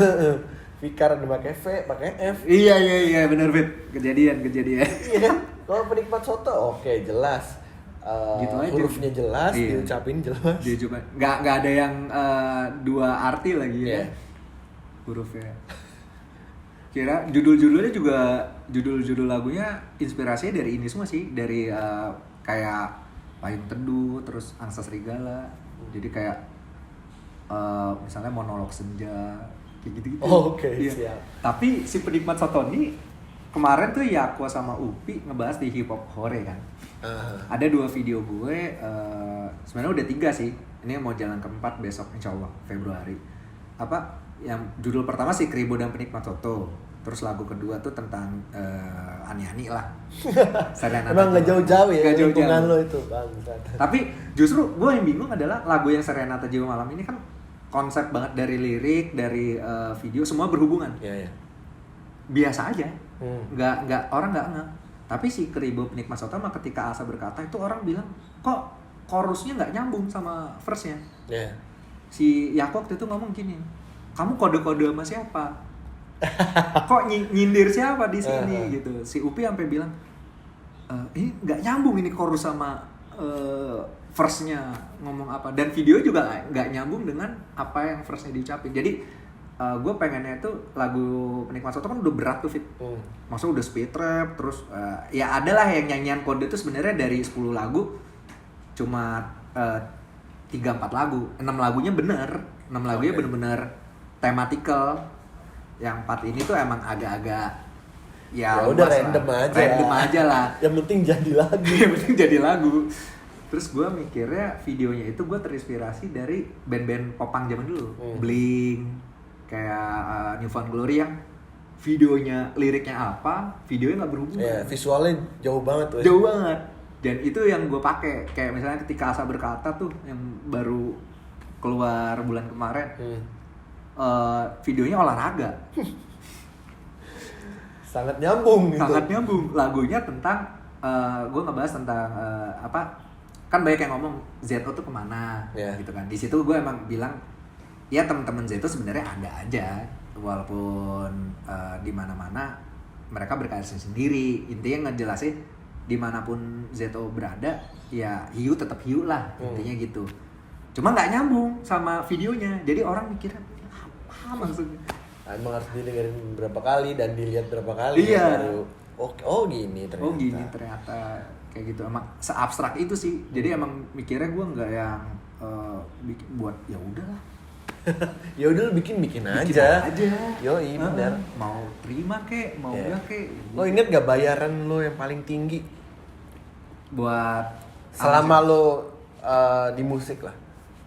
Fikar ada pakai V, pakai F. Iya, bener Fit. Kejadian. Iya. Kalau penikmat soto, oke, jelas. Gitu aja. Hurufnya jelas, diucapin jelas. Nggak ada yang dua arti lagi ya. Hurufnya. Kira judul-judulnya juga judul lagunya inspirasinya dari ini semua sih, dari kayak Payung Teduh, terus Angsa Serigala. Jadi kayak misalnya Monolog Senja, kayak gitu-gitu. Oh, oke, iya. siap. Tapi si penikmat soto ini kemarin tuh Yakwa sama Upi ngebahas di Hip Hop Hore kan. Ada 2 video gue, sebenarnya udah 3 sih. Ini mau jalan ke-4 besok insyaallah Februari. Yang judul pertama sih Kribo dan Penikmat Soto. Terus lagu kedua tuh tentang Ani-Ani lah. Emang nggak jauh-jauh ya lingkungan lo itu, Bang. Tapi justru gue yang bingung adalah lagu yang Serenata Jiwa Malam ini kan konsep banget dari lirik, dari video, semua berhubungan. Iya. Biasa aja. Nggak orang nggak ngeh. Tapi si Kribo Penikmat Soto mah ketika Asa berkata itu orang bilang kok chorusnya nggak nyambung sama verse-nya. Yeah. Si Yakob waktu itu ngomong gini, kamu kode-kode sama siapa? Kok nyindir siapa di sini gitu. Si Upi sampai bilang, ini nggak nyambung ini chorus sama verse-nya ngomong apa. Dan video juga nggak nyambung dengan apa yang verse-nya diucapin. Jadi gue pengennya tuh lagu Penikmat Soto kan udah berat tuh Fit. Maksudnya udah speed rap, terus ya adalah yang nyanyian kode tuh sebenarnya dari 10 lagu cuma 3-4 lagu, 6 lagunya bener, 6 lagunya bener-bener thematical. Yang 4 ini tuh emang agak-agak ya udah random aja lah. Yang penting jadi lagu. Yang penting jadi lagu. Terus gue mikirnya videonya itu gue terinspirasi dari band-band popang zaman dulu, Blink, kayak New Found Glory yang videonya liriknya apa, videonya nggak berhubungan. Ya, visualnya jauh banget tuh. Jauh banget. Dan itu yang gue pakai. Kayak misalnya ketika Asa Berkata tuh yang baru keluar bulan kemarin, videonya olahraga. Sangat nyambung gitu. Sangat nyambung. Lagunya tentang gue ngebahas tentang kan banyak yang ngomong ZO tuh kemana, gitu kan. Di situ gue emang bilang ya teman-teman ZO sebenarnya ada aja, walaupun di mana-mana mereka berkarya sendiri. Intinya ngejelasin dimanapun ZO berada ya hiu tetap hiu lah, intinya gitu. Cuma nggak nyambung sama videonya, jadi orang mikirnya apa maksudnya. Emang harus didengerin berapa kali dan dilihat berapa kali. Iya. Baru oh gini ternyata. Oh gini ternyata kayak gitu. Emang seabstrak itu sih. Jadi emang mikirnya gue nggak yang buat ya udahlah. Ya udah lu bikin aja. Yoi, benar. Mau terima kek, mau enggak kek. Lo inget gak bayaran lo yang paling tinggi Buat selama lo di musik lah?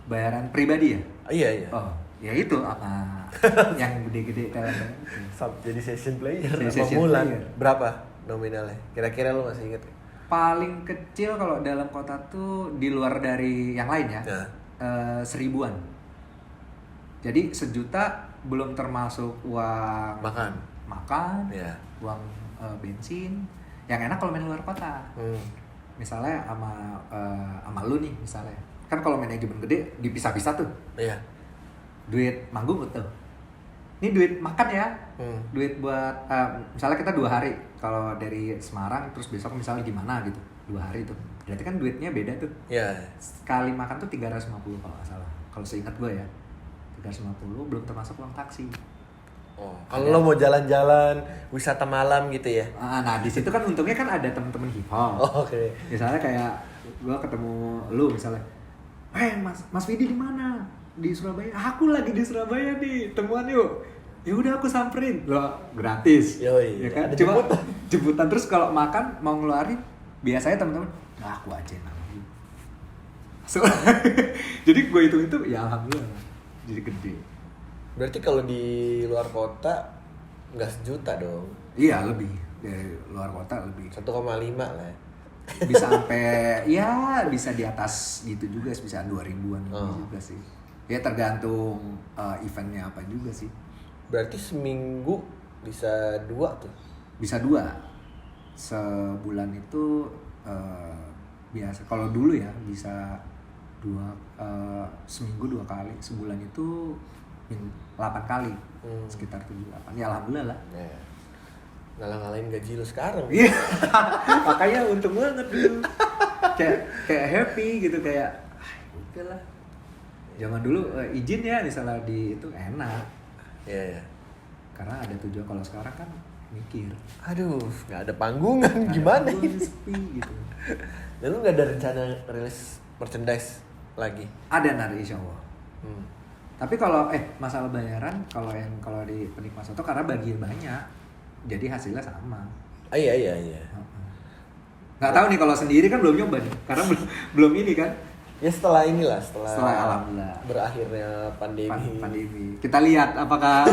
bayaran pribadi ya? Iya. Oh, ya itu apa yang gede-gede talent. Jadi session player Session bulan. player. Berapa nominalnya? Kira-kira lo masih inget? Paling kecil kalau dalam kota tuh di luar dari yang lain ya, 1.000-an. Jadi 1 juta belum termasuk uang makan, uang bensin. Yang enak kalau main luar kota. Misalnya sama lu nih misalnya. Kan kalau manajemen gede dipisah-pisah tuh. Iya. Duit manggung betul. Ini duit makan ya. Duit buat misalnya kita 2 hari kalau dari Semarang terus besok misalnya gimana gitu. 2 hari tuh. Berarti kan duitnya beda tuh. Iya. Sekali makan tuh 350 kalau nggak salah. Kalau seingat gue ya. 350 belum termasuk uang taksi. Oh, kalau lo mau jalan-jalan wisata malam gitu ya. Nah, di situ kan untungnya kan ada teman-teman hip hop. Oh, oke. Misalnya kayak gue ketemu lu misalnya. Mas Vidi di mana? Di Surabaya. Aku lagi di Surabaya nih. Temuan yuk. Ya udah aku samperin. Lo gratis. Yoi. Ya kan? Ada Cuma jemputan terus kalau makan mau ngeluarin biasanya teman-teman, "Nah, aku aja namanya." So, jadi gue itu ya alhamdulillah. Jadi gede. Berarti kalau di luar kota nggak 1 juta dong? Iya lebih dari luar kota lebih. 1,5 lah. Bisa sampai ya bisa di atas gitu juga, bisa 2.000-an juga sih. Ya tergantung eventnya apa juga sih. Berarti seminggu bisa 2 tuh? Bisa 2. Sebulan itu biasa. Kalau dulu ya bisa 2 seminggu 2 kali. Sebulan itu 8 kali. Sekitar 7-8. Ya alhamdulillah lah. Ya. Ngalah-ngalahin gaji lu sekarang. Iya. Makanya untung banget dulu. Kayak happy gitu kayak udah lah. Zaman dulu izin ya misalnya di itu enak. Iya. Karena ada tujuan. Kalau sekarang kan mikir. Aduh, nggak ada panggungan gimana ini? Sepi gitu. Dan lu nggak ada rencana rilis merchandise lagi? Ada nanti insya Allah. Tapi kalau masalah bayaran kalau di penikmat soto karena bagian banyak. Jadi hasilnya sama. Iya. Nggak tahu nih kalau sendiri kan belum nyoba nih, karena belum ini kan. Ya setelah inilah, setelah alhamdulillah berakhirnya pandemi. Pandemi. Kita lihat apakah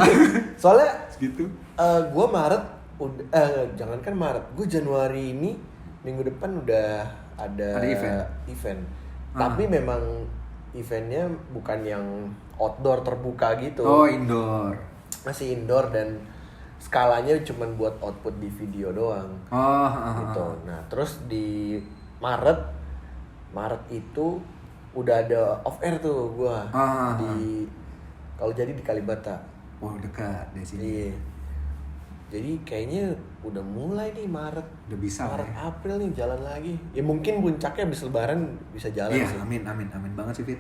Soalnya gitu. Gue Maret jangankan Maret, gue Januari ini minggu depan udah ada event. Tapi memang eventnya bukan yang outdoor terbuka gitu. Oh, indoor. Masih indoor dan skalanya cuma buat output di video doang. Gitu. Nah, terus di Maret itu udah ada off air tuh gua di kalau jadi di Kalibata. Oh, dekat dari sini. Iya. Jadi kayaknya udah mulai nih Maret. Udah bisa Maret ya. April nih jalan lagi. Ya mungkin puncaknya habis lebaran bisa jalan sih. Iya, amin banget sih Fit.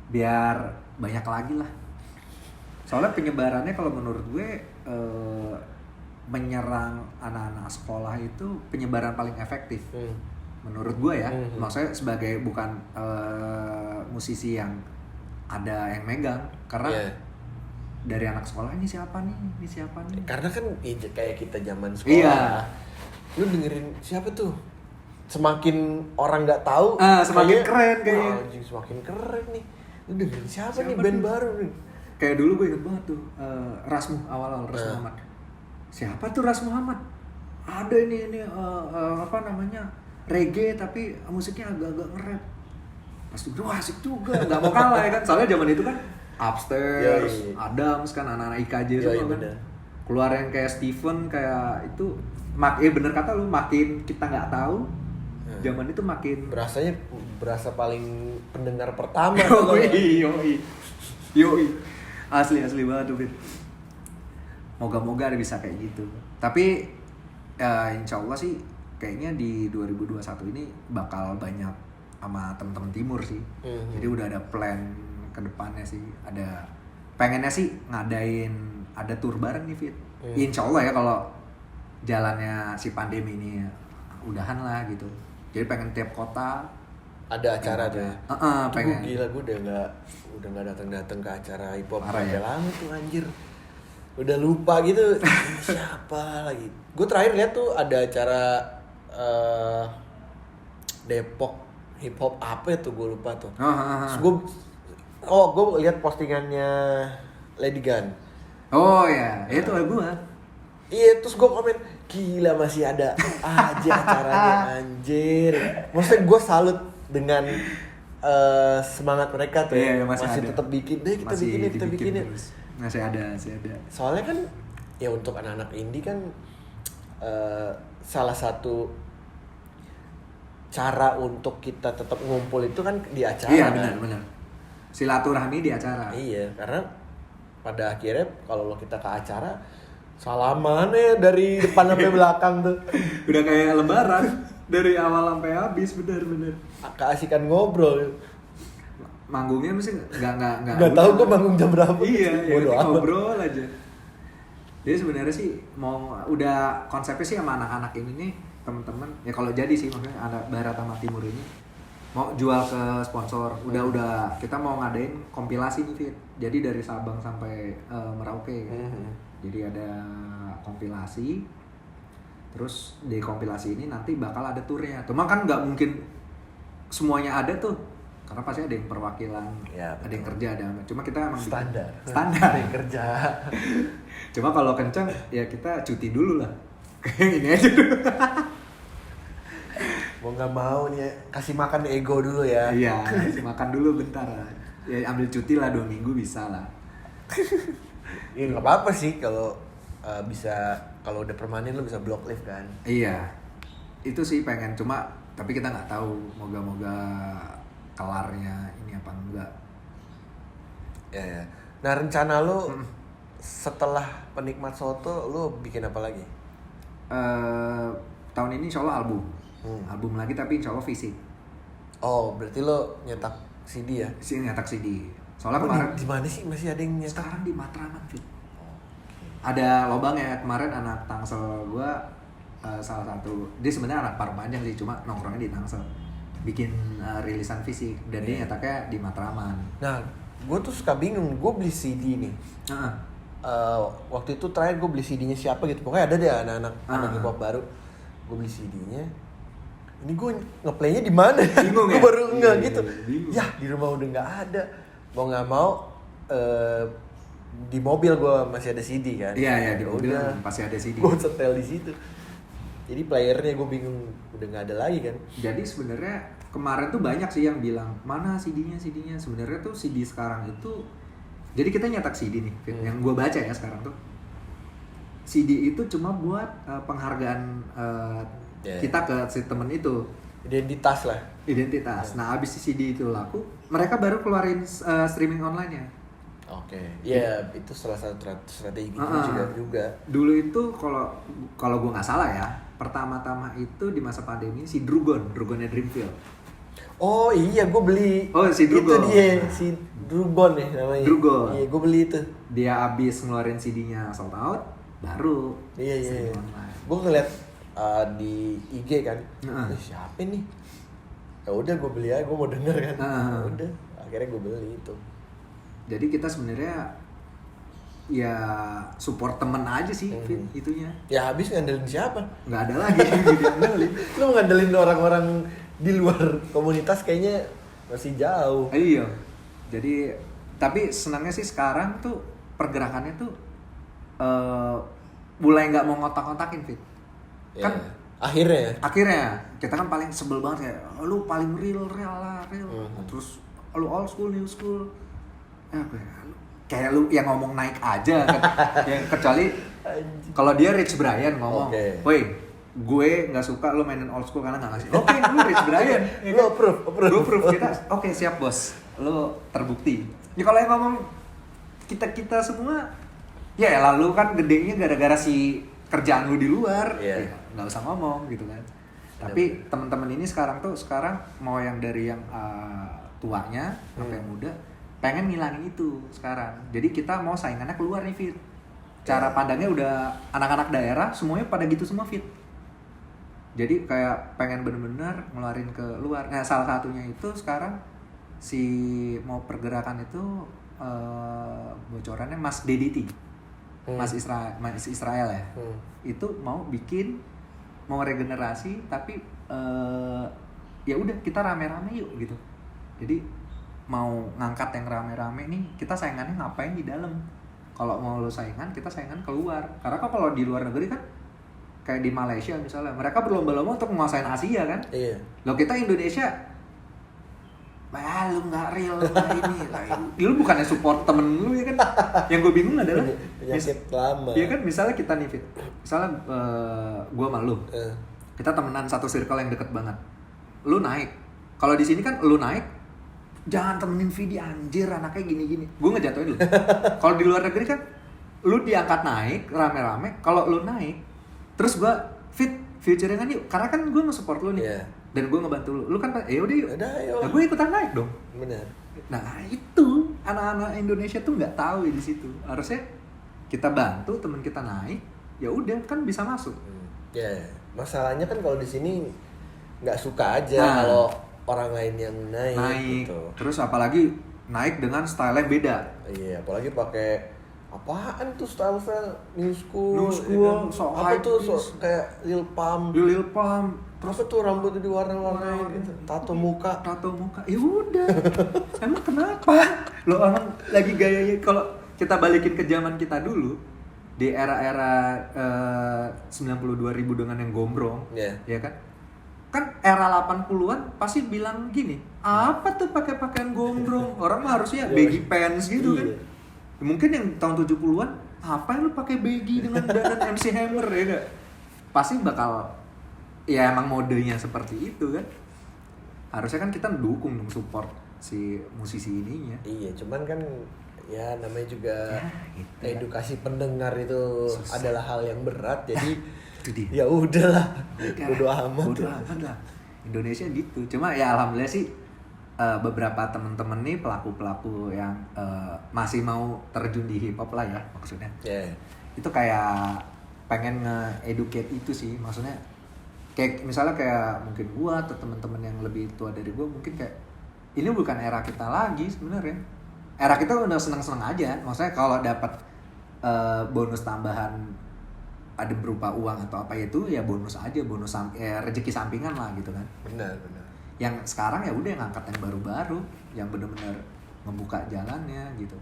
Biar banyak lagi lah. Soalnya penyebarannya kalau menurut gue menyerang anak-anak sekolah itu penyebaran paling efektif. Menurut gue ya. Maksudnya sebagai bukan musisi yang ada yang megang karena dari anak sekolah ini siapa nih? Karena kan kayak kita zaman sekolah. Iya. Lu dengerin siapa tuh? semakin orang nggak tahu, semakin keren kayaknya. Anjing semakin keren nih. Lu dengerin siapa nih band baru nih? Kayak dulu gue inget banget tuh Rasmu awal-awal Muhammad. Siapa tuh Ras Muhammad? Ada ini apa namanya reggae tapi musiknya agak-agak nge-rap. Pas itu asik juga, nggak mau kalah ya kan. Soalnya zaman itu kan Upstairs, Adams kan anak-anak IKJ semua kan. Keluar yang kayak Steven kayak itu bener kata lu, makin kita nggak tahu. Zaman itu makin berasa paling pendengar pertama. Yoi. Asli banget tuh, Fit. Moga-moga ada bisa kayak gitu. Tapi insya Allah sih kayaknya di 2021 ini bakal banyak sama temen-temen timur sih. Jadi udah ada plan ke depannya sih. Pengennya sih ada tour bareng nih, Fit. Insya Allah ya kalau jalannya si pandemi ini udahan lah gitu. Jadi pengen tiap kota ada acara tuh. Pengen. Gila, gue udah nggak datang ke acara hip hop sampai lama tuh anjir. Udah lupa gitu siapa lagi. Gue terakhir lihat tuh ada acara Depok hip hop apa tuh, gue lupa tuh. Terus gue lihat postingannya Lady Gun. Oh ya, itu gue. Iya, terus gue komen, gila masih ada aja acaranya anjir. Maksudnya gue salut dengan semangat mereka tuh. Iya, masih tetap bikin deh, kita bikin. Masih ada. Soalnya kan ya untuk anak-anak indie kan salah satu cara untuk kita tetap ngumpul itu kan di acara. Iya, benar. Silaturahmi di acara. Iya, karena pada akhirnya kalau kita ke acara salaman ya dari depan sampai belakang tuh. Udah kayak lebaran dari awal sampai habis, benar. Keasikan ngobrol. Manggungnya mesti nggak tahu gue manggung jam berapa. Iya, ngobrol aja. Jadi sebenarnya sih udah konsepnya sih sama anak-anak ini nih, teman-teman. Ya kalau jadi sih maksudnya ada Barat sama Timur ini mau jual ke sponsor. Udah kita mau ngadain kompilasi nih, Fit. Jadi dari Sabang sampai Merauke. Jadi ada kompilasi. Terus di kompilasi ini nanti bakal ada turnya. Cuma kan nggak mungkin semuanya ada tuh. Karena pasti ada yang perwakilan, ya, ada yang kerja, ada. Cuma kita emang standar yang kerja. Cuma kalau kencang ya kita cuti dulu lah. Kayak ini aja dulu. Mau nggak mau nih, kasih makan ego dulu ya. Iya, kasih makan dulu bentar. Ya ambil cuti lah 2 minggu bisa lah. Ini nggak apa-apa sih kalau bisa, kalau udah permanen lo bisa block lift kan. Iya, itu sih pengen, cuma tapi kita nggak tahu, moga-moga kelarnya ini apa enggak. Ya. Nah rencana lo setelah Penikmat Soto lo bikin apa lagi? Tahun ini insya Allah album lagi, tapi insya Allah fisik. Oh berarti lo nyetak CD ya? Nyetak CD. Soalnya kemarin di mana sih masih ada yang nyetak? Sekarang di Matraman, Fit. Ada lobang ya, kemarin anak Tangsel gue salah satu, dia sebenarnya anak Parmanjang sih, cuma nongkrongnya di Tangsel, bikin rilisan fisik dan dia nyetaknya di Matraman. Nah gue tuh suka bingung, gue beli CD nih. Waktu itu terakhir gue beli CD-nya siapa gitu, pokoknya ada deh anak hip hop baru. Gue beli CD-nya, ini gue ngeplaynya di mana? Bingung gue ya? baru enggak gitu. Bingung. Ya di rumah udah nggak ada, mau nggak mau di mobil gue masih ada CD kan. Iya di mobil pasti ada CD. Gue setel di situ. Jadi playernya gue bingung, udah nggak ada lagi kan. Jadi sebenarnya kemarin tuh banyak sih yang bilang mana CD-nya. Sebenarnya tuh CD sekarang itu, jadi kita nyetak CD nih, yang gue baca ya sekarang tuh, CD itu cuma buat penghargaan kita ke si temen itu. Identitas lah. Nah abis CD itu laku, mereka baru keluarin streaming online-nya. Oke. Ya itu salah satu strategi juga. Dulu itu kalau gue nggak salah ya, pertama-tama itu di masa pandemi si Drugonnya Dreamfield. Oh iya, gue beli. Oh si Drugon. Itu dia, si Drugon ya namanya. Drugon. Iya, gue beli itu. Dia abis ngeluarin CD-nya sold out, baru. Iya. Gue ngeliat di IG kan, siapa nih? Ya udah gue beli aja, gue mau denger kan. Ya udah, akhirnya gue beli itu. Jadi kita sebenarnya ya support temen aja sih Fit, itunya. Ya habis ngandelin siapa? Nggak ada lagi yang diandelin. Lu ngandelin orang-orang di luar komunitas kayaknya masih jauh. Iya. Jadi tapi senangnya sih sekarang tuh pergerakannya tuh mulai nggak mau ngotak-ngotakin Fit. Ya, Kan akhirnya kita kan paling sebel banget kayak lu paling real lah. Terus lu old school new school. Kayak lu yang ngomong naik aja kan. Yang kecuali kalau dia Rich Brian ngomong, "Woi, gue nggak suka lu mainin old school karena nggak ngasih." Oke, lu Rich Brian. Lu approve. Kita oke, siap bos. Lu terbukti. Ya kalau yang ngomong kita semua ya lalu kan gedenya gara-gara si kerjaan lu di luar. Yeah. Ya, nggak usah ngomong gitu kan. Tapi teman-teman ini sekarang mau yang dari yang tuanya sampai yang muda pengen ngilangin itu sekarang. Jadi kita mau saingannya keluar nih Fit. Cara pandangnya udah anak-anak daerah semuanya pada gitu semua Fit. Jadi kayak pengen bener-bener ngeluarin ke luar. Nah salah satunya itu sekarang si mau pergerakan itu bocorannya Mas DDT, Mas Israel ya. Itu mau regenerasi tapi ya udah kita rame-rame yuk gitu. Jadi mau ngangkat yang rame-rame nih, kita saingannya ngapain di dalam? Kalau mau lo saingan, kita saingan keluar. Karena kalau di luar negeri kan kayak di Malaysia misalnya, mereka berlomba-lomba untuk menguasain Asia kan. Iya. Lo kita Indonesia, lu nggak real lah ini. Lu bukannya support temen lu ya kan? Yang gue bingung adalah penyakit lama. Iya kan, misalnya kita nih Fit, misalnya gue sama lu, kita temenan satu circle yang deket banget. Lu naik, kalau di sini kan lu naik, jangan temenin Vidi anjir anaknya gini-gini. Gue ngejatuhin lu. Kalau di luar negeri kan, lu diangkat naik rame-rame. Kalau lu naik, terus gue Fit future kan yuk, karena kan gue nge-support lu nih. Yeah. Dan gue ngebantu lu kan udah yuk. Ayo. Nah, gue ikutan naik dong. Benar. Nah itu anak-anak Indonesia tuh nggak tahu ya di situ. Harusnya kita bantu teman kita naik, ya udah kan bisa masuk. Ya, masalahnya kan kalau di sini nggak suka aja kalau orang lain yang naik. Gitu. Terus apalagi naik dengan style yang beda. Iya, apalagi pakai apaan tuh style new school, ya kan? apa tuh kayak Lil Pump. Terus tuh rambutnya diwarna-warnain gitu. Tato muka. Ya udah. Emang kenapa? Lo orang lagi gayanya kalau kita balikin ke zaman kita dulu di era-era 92.000 dengan yang gombrong, ya kan? Kan era 80-an pasti bilang gini, apa tuh pakai pakaian gombrong? Orang mah harusnya baggy pants gitu kan. Mungkin yang tahun 70-an, apa yang lu pakai baggy dengan dandan MC Hammer ya enggak? Pasti bakal ya emang modenya seperti itu kan. Harusnya kan kita dukung dong, support si musisi ininya. Iya, cuman kan ya namanya juga edukasi pendengar itu adalah hal yang berat, jadi ya udahlah, bodo amat lah. Indonesia gitu. Cuma ya alhamdulillah sih beberapa temen-temen nih pelaku-pelaku yang masih mau terjun di hip hop lah ya maksudnya. Itu kayak pengen nge-educate itu sih, maksudnya kayak misalnya kayak mungkin gua atau teman-teman yang lebih tua dari gua mungkin kayak ini bukan era kita lagi sebenarnya. Era kita udah seneng-seneng aja, maksudnya kalau dapat bonus tambahan ada berupa uang atau apa itu ya bonus aja, rezeki sampingan lah gitu kan. Benar. Yang sekarang ya udah yang ngangkat yang baru-baru, yang benar-benar membuka jalannya gitu.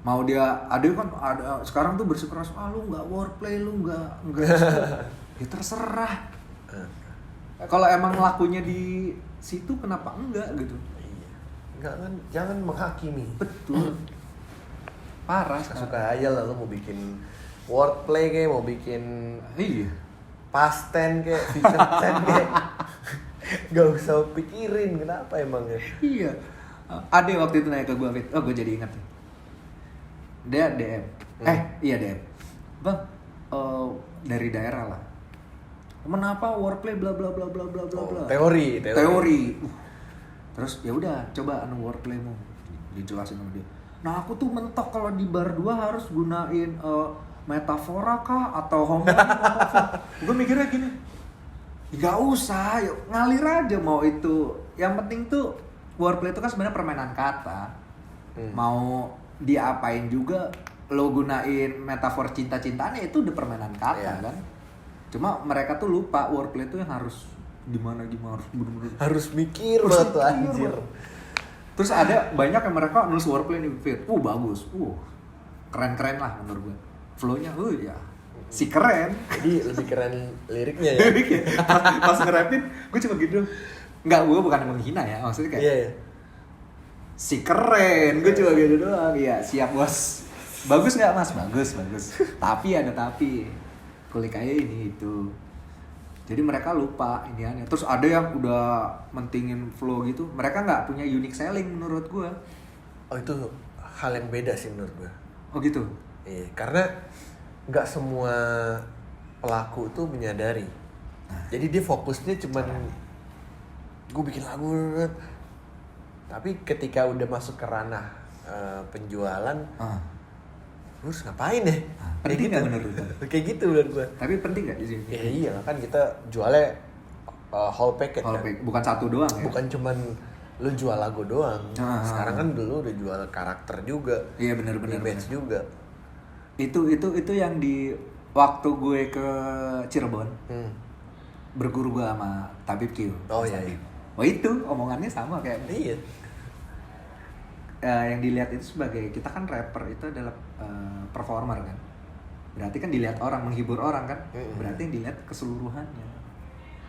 Mau dia ada sekarang tuh bersikeras, lu nggak wordplay, lu nggak ya terserah. Kalau emang lakunya di situ kenapa enggak gitu? Enggak kan, jangan menghakimi. Betul. Parah. Suka aja lah lu mau bikin wordplay kayak, mau bikin past tense kayak, future tense kayak. Gak usah pikirin kenapa emangnya. Iya. Ade waktu itu nanya ke gue, Fit. Oh, gue jadi ingat. Dia DM. Iya DM. Bang, dari daerah lah. Kenapa wordplay bla bla bla bla bla bla. Teori. Terus ya udah coba wordplaymu. Dijelasin sama dia. Nah, aku tuh mentok kalau di bar 2 harus gunain metafora kah atau homonim. Gue mikirnya gini. Gak usah, yuk ngalir aja mau itu. Yang penting tuh wordplay itu kan sebenarnya permainan kata. Mau diapain juga lo gunain metafor cinta-cintaannya itu udah permainan kata kan. Cuma mereka tuh lupa wordplay tuh yang harus gimana harus bener-bener harus mikir banget tuh anjir. Terus ada banyak yang mereka nulis wordplay nih, Fit. Bagus. Keren-keren lah menurut gue. Flow-nya ya si keren. Jadi lebih keren liriknya ya. Pas nge-rapin gue cuma gitu. Enggak, gue bukan menghina ya. Maksudnya kayak Iya. si keren, gue cuma gitu doang. Iya, siap bos. Bagus nggak mas? Bagus. Tapi ada tapi. Kulik aja ini itu. Jadi mereka lupa iniannya. Terus ada yang udah mentingin flow gitu. Mereka nggak punya unique selling menurut gue. Oh itu hal yang beda sih menurut gue. Oh gitu? Iya, karena nggak semua pelaku tuh menyadari. Jadi dia fokusnya cuman gue bikin lagu. Tapi ketika udah masuk ke ranah penjualan, terus ngapain ya? Penting nggak menurut lu? Kayak gitu menurut gue. Tapi penting nggak di sini? Ya iya kan kita jualnya whole package kan. Bukan satu doang ya? Bukan cuman lu jual lagu doang. Sekarang kan dulu udah jual karakter juga. Iya benar. Image juga. Itu yang di waktu gue ke Cirebon, berguru gue sama Tabib Q. Oh iya. Oh itu omongannya sama kayak. Iya. Yang dilihat itu sebagai kita kan rapper itu adalah performer kan. Berarti kan dilihat orang, menghibur orang kan. Berarti yang dilihat keseluruhannya.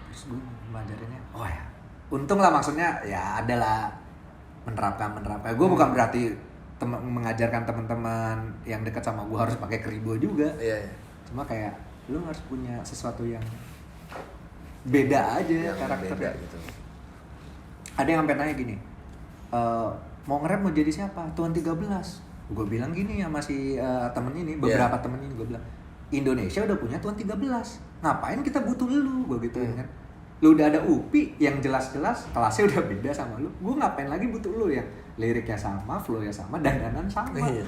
Terus gue belajarinnya, ya untung lah, maksudnya ya adalah menerapkan. Gue bukan berarti mengajarkan teman-teman yang dekat sama gue harus pakai keribo juga. Iya. Cuma kayak lu harus punya sesuatu yang beda aja yang karakternya. Beda, gitu. Ada yang sampai nanya gini, mau nge-rap mau jadi siapa? Tuan 13. Gue bilang gini ya masih temen ini, beberapa temen ini gue bilang, Indonesia udah punya Tuan 13. Ngapain kita butuh lu? Gue gituin kan. Lu udah ada UPI yang jelas-jelas kelasnya udah beda sama lu. Gue ngapain lagi butuh lu yang liriknya sama, flow-nya sama, dandanan sama. Iya.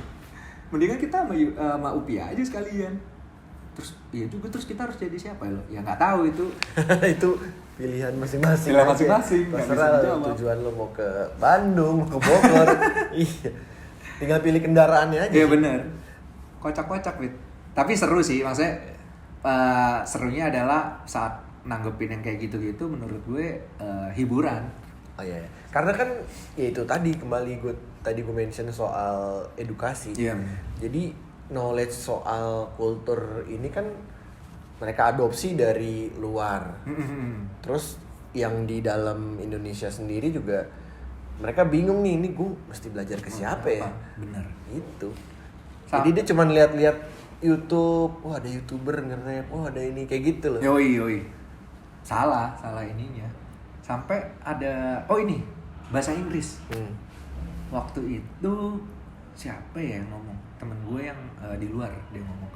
Mendingan kita sama UPI aja sekalian. Terus iya juga, terus kita harus jadi siapa ya lo? Ya nggak tahu itu. Itu pilihan masing-masing. Pilihan masing-masing. Terserah tujuan lo mau ke Bandung, mau ke Bogor. Iya. Tinggal pilih kendaraannya aja. Iya benar. Kocak-kocak, Wit. Tapi seru sih, maksudnya serunya adalah saat nanggepin yang kayak gitu-gitu menurut gue hiburan. Oh iya. Karena kan ya itu tadi kembali gue mention soal edukasi. Iya. Jadi knowledge soal kultur ini kan mereka adopsi dari luar. Terus yang di dalam Indonesia sendiri juga mereka bingung nih, ini gue mesti belajar ke siapa ya? Bener. Itu. Jadi dia cuma lihat-lihat YouTube, ada YouTuber nge-rap, ada ini kayak gitu loh. Yoi. Salah ininya. Sampai ada ini bahasa Inggris. Waktu itu siapa ya yang ngomong? Temen gue yang di luar dia ngomong.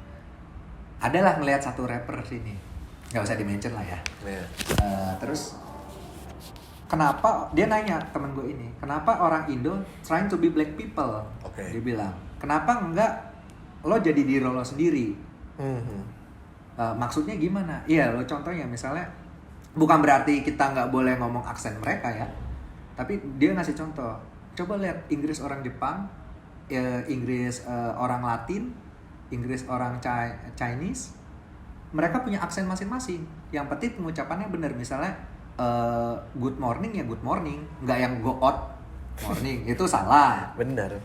Adalah ngelihat satu rapper sini. Nggak usah di-mention lah ya. Yeah. Terus kenapa dia nanya temen gue ini, kenapa orang Indo trying to be black people? Okay. Dia bilang, kenapa enggak lo jadi diri lo sendiri? Maksudnya gimana? Iya, lo contohnya misalnya bukan berarti kita nggak boleh ngomong aksen mereka ya, tapi dia ngasih contoh. Coba lihat Inggris orang Jepang, Inggris orang Latin, Inggris orang Chinese, mereka punya aksen masing-masing. Yang penting pengucapannya benar. Misalnya good morning ya good morning, nggak yang go out morning itu salah. Benar.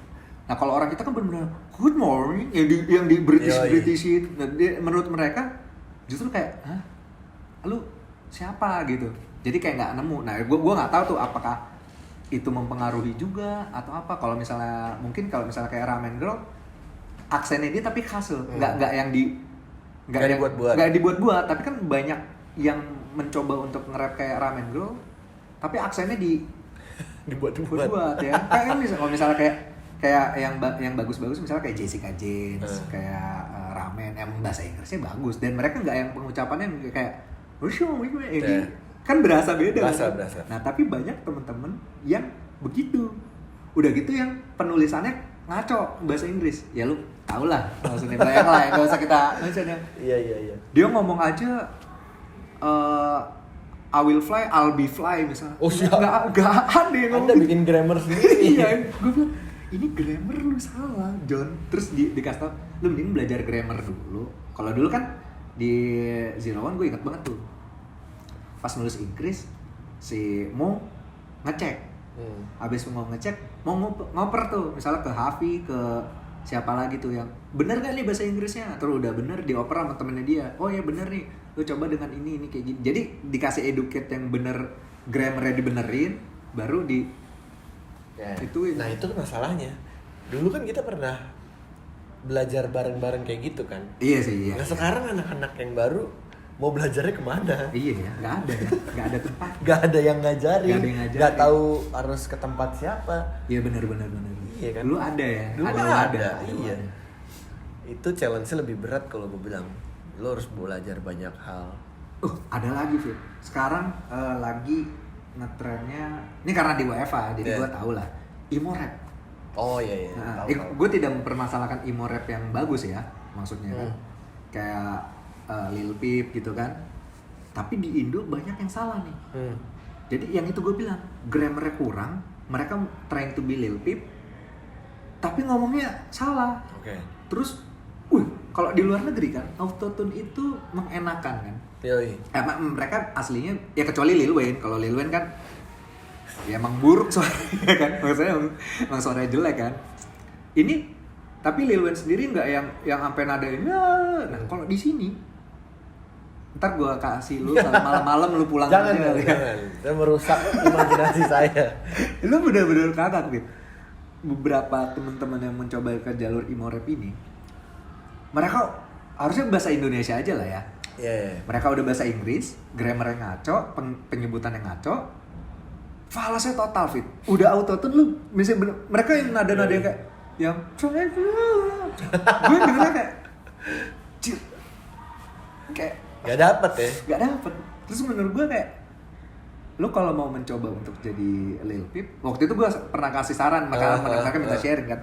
Nah kalau orang kita kan benar-benar good morning yang di Britishin. Nah, menurut mereka justru kayak, lu siapa gitu. Jadi kayak nggak nemu. Nah gue nggak tahu tuh apakah itu mempengaruhi juga atau apa. Kalau misalnya kayak Ramen Girl, aksennya dia tapi khas loh, nggak yang dibuat-buat. Tapi kan banyak yang mencoba untuk nge-rap kayak Ramen Girl, tapi aksennya dibuat-buat ya. Kayak misalnya kayak yang bagus-bagus, misalnya kayak Jessica James, kayak Ramen, emang bahasa Inggrisnya bagus dan mereka nggak yang pengucapannya kayak kan berasa beda. Berasa. Nah tapi banyak temen-temen yang begitu. Udah gitu yang penulisannya ngaco bahasa Inggris. Ya lu tau lah maksudnya banyak lah, gak usah kita mention ya. Iya. Dia ngomong aja I will fly, I'll be fly misalnya. Oh siap. Gak aneh ngomong. Anda bikin grammar sendiri. Iya, gue bilang ini grammar lu salah John. Terus dikasih tau, lu mending belajar grammar dulu. Kalau dulu kan di Zero One gue ingat banget tuh, pas nulis Inggris si Mo ngecek, abis mau ngecek mau ngoper tuh misalnya ke Hafi, ke siapa lagi tuh yang bener gak nih bahasa Inggrisnya, terus udah bener dioper sama temennya dia, oh ya bener nih, lu coba dengan ini kayak gini. Jadi dikasih educate yang bener, grammarnya dibenerin, baru di ituin. Nah itu masalahnya. Dulu kan kita pernah belajar bareng-bareng kayak gitu kan. Iya sih, iya. Nah sekarang anak-anak yang baru mau belajarnya kemana? Iya ya, nggak ada tempat. Gak ada yang ngajarin. Nggak Gak tahu harus ke tempat siapa. Iya benar. Iya kan? Dulu ada ya. Dulu ada. Iya. Itu challenge-nya lebih berat kalau gue bilang. Lo harus belajar banyak hal. Ada lagi Fit. Sekarang lagi ngetrennya. Ini karena di WFA, jadi gue tahu lah. Emo rap. Oh iya. Nah, gue tidak mempermasalahkan emo rap yang bagus ya, maksudnya kan. Kayak Lil Peep gitu kan. Tapi di Indo banyak yang salah nih. Jadi yang itu gue bilang, grammarnya kurang, mereka trying to be Lil Peep, tapi ngomongnya salah. Oke. Terus, kalau di luar negeri kan, autotune itu mengenakan kan. Yoi. Mereka aslinya, ya kecuali Lil Wayne. Kalau Lil Wayne kan, ya emang buruk suaranya kan. Maksudnya emang suaranya jelek kan. Ini, tapi Lil Wayne sendiri nggak yang sampai nadain. Nah, kalau di sini, ntar gue kasih lu malam-malam lu pulang jangan. Dan merusak imajinasi saya. Lu bener-bener kagak Fit. Beberapa teman-teman yang mencoba ke jalur emo rap ini, mereka harusnya bahasa Indonesia aja lah ya. Iya. Mereka udah bahasa Inggris, grammarnya ngaco, penyebutannya ngaco, falasnya total Fit. Udah autotune lu, misalnya bener, mereka yang nada-nada yang kayak yang gue dengernya kayak Gak dapet ya? Gak dapet. Terus menurut gue kayak, lo kalau mau mencoba untuk jadi Lil Peep, waktu itu gue pernah kasih saran, mereka minta sharing kan.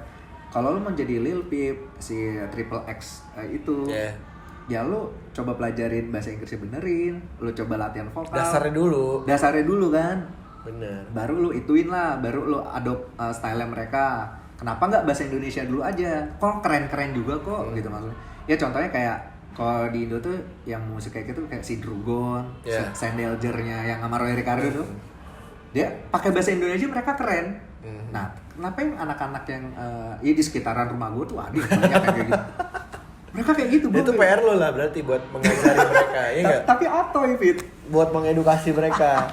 Kalau lo mau jadi Lil Peep, si Triple X itu, ya lo coba pelajarin bahasa Inggrisnya benerin, lo coba latihan vokal. Dasarnya dulu kan. Bener. Baru lo ituin lah, baru lo adopt style mereka. Kenapa nggak bahasa Indonesia dulu aja? Kok keren-keren juga kok, gitu maksudnya. Ya contohnya kayak, kalau di Indo tuh yang musik kayak gitu kayak si Drugon, Sandelger-nya yang sama Roy Ricardo tuh, dia pakai bahasa Indonesia mereka keren. Nah, kenapa yang anak-anak yang ya di sekitaran rumah gue tuh ada banyak kayak gitu. Mereka kayak gitu. Itu PR lo lah berarti buat mengajari mereka, ya nggak? Tapi otoy Fit. Buat mengedukasi mereka.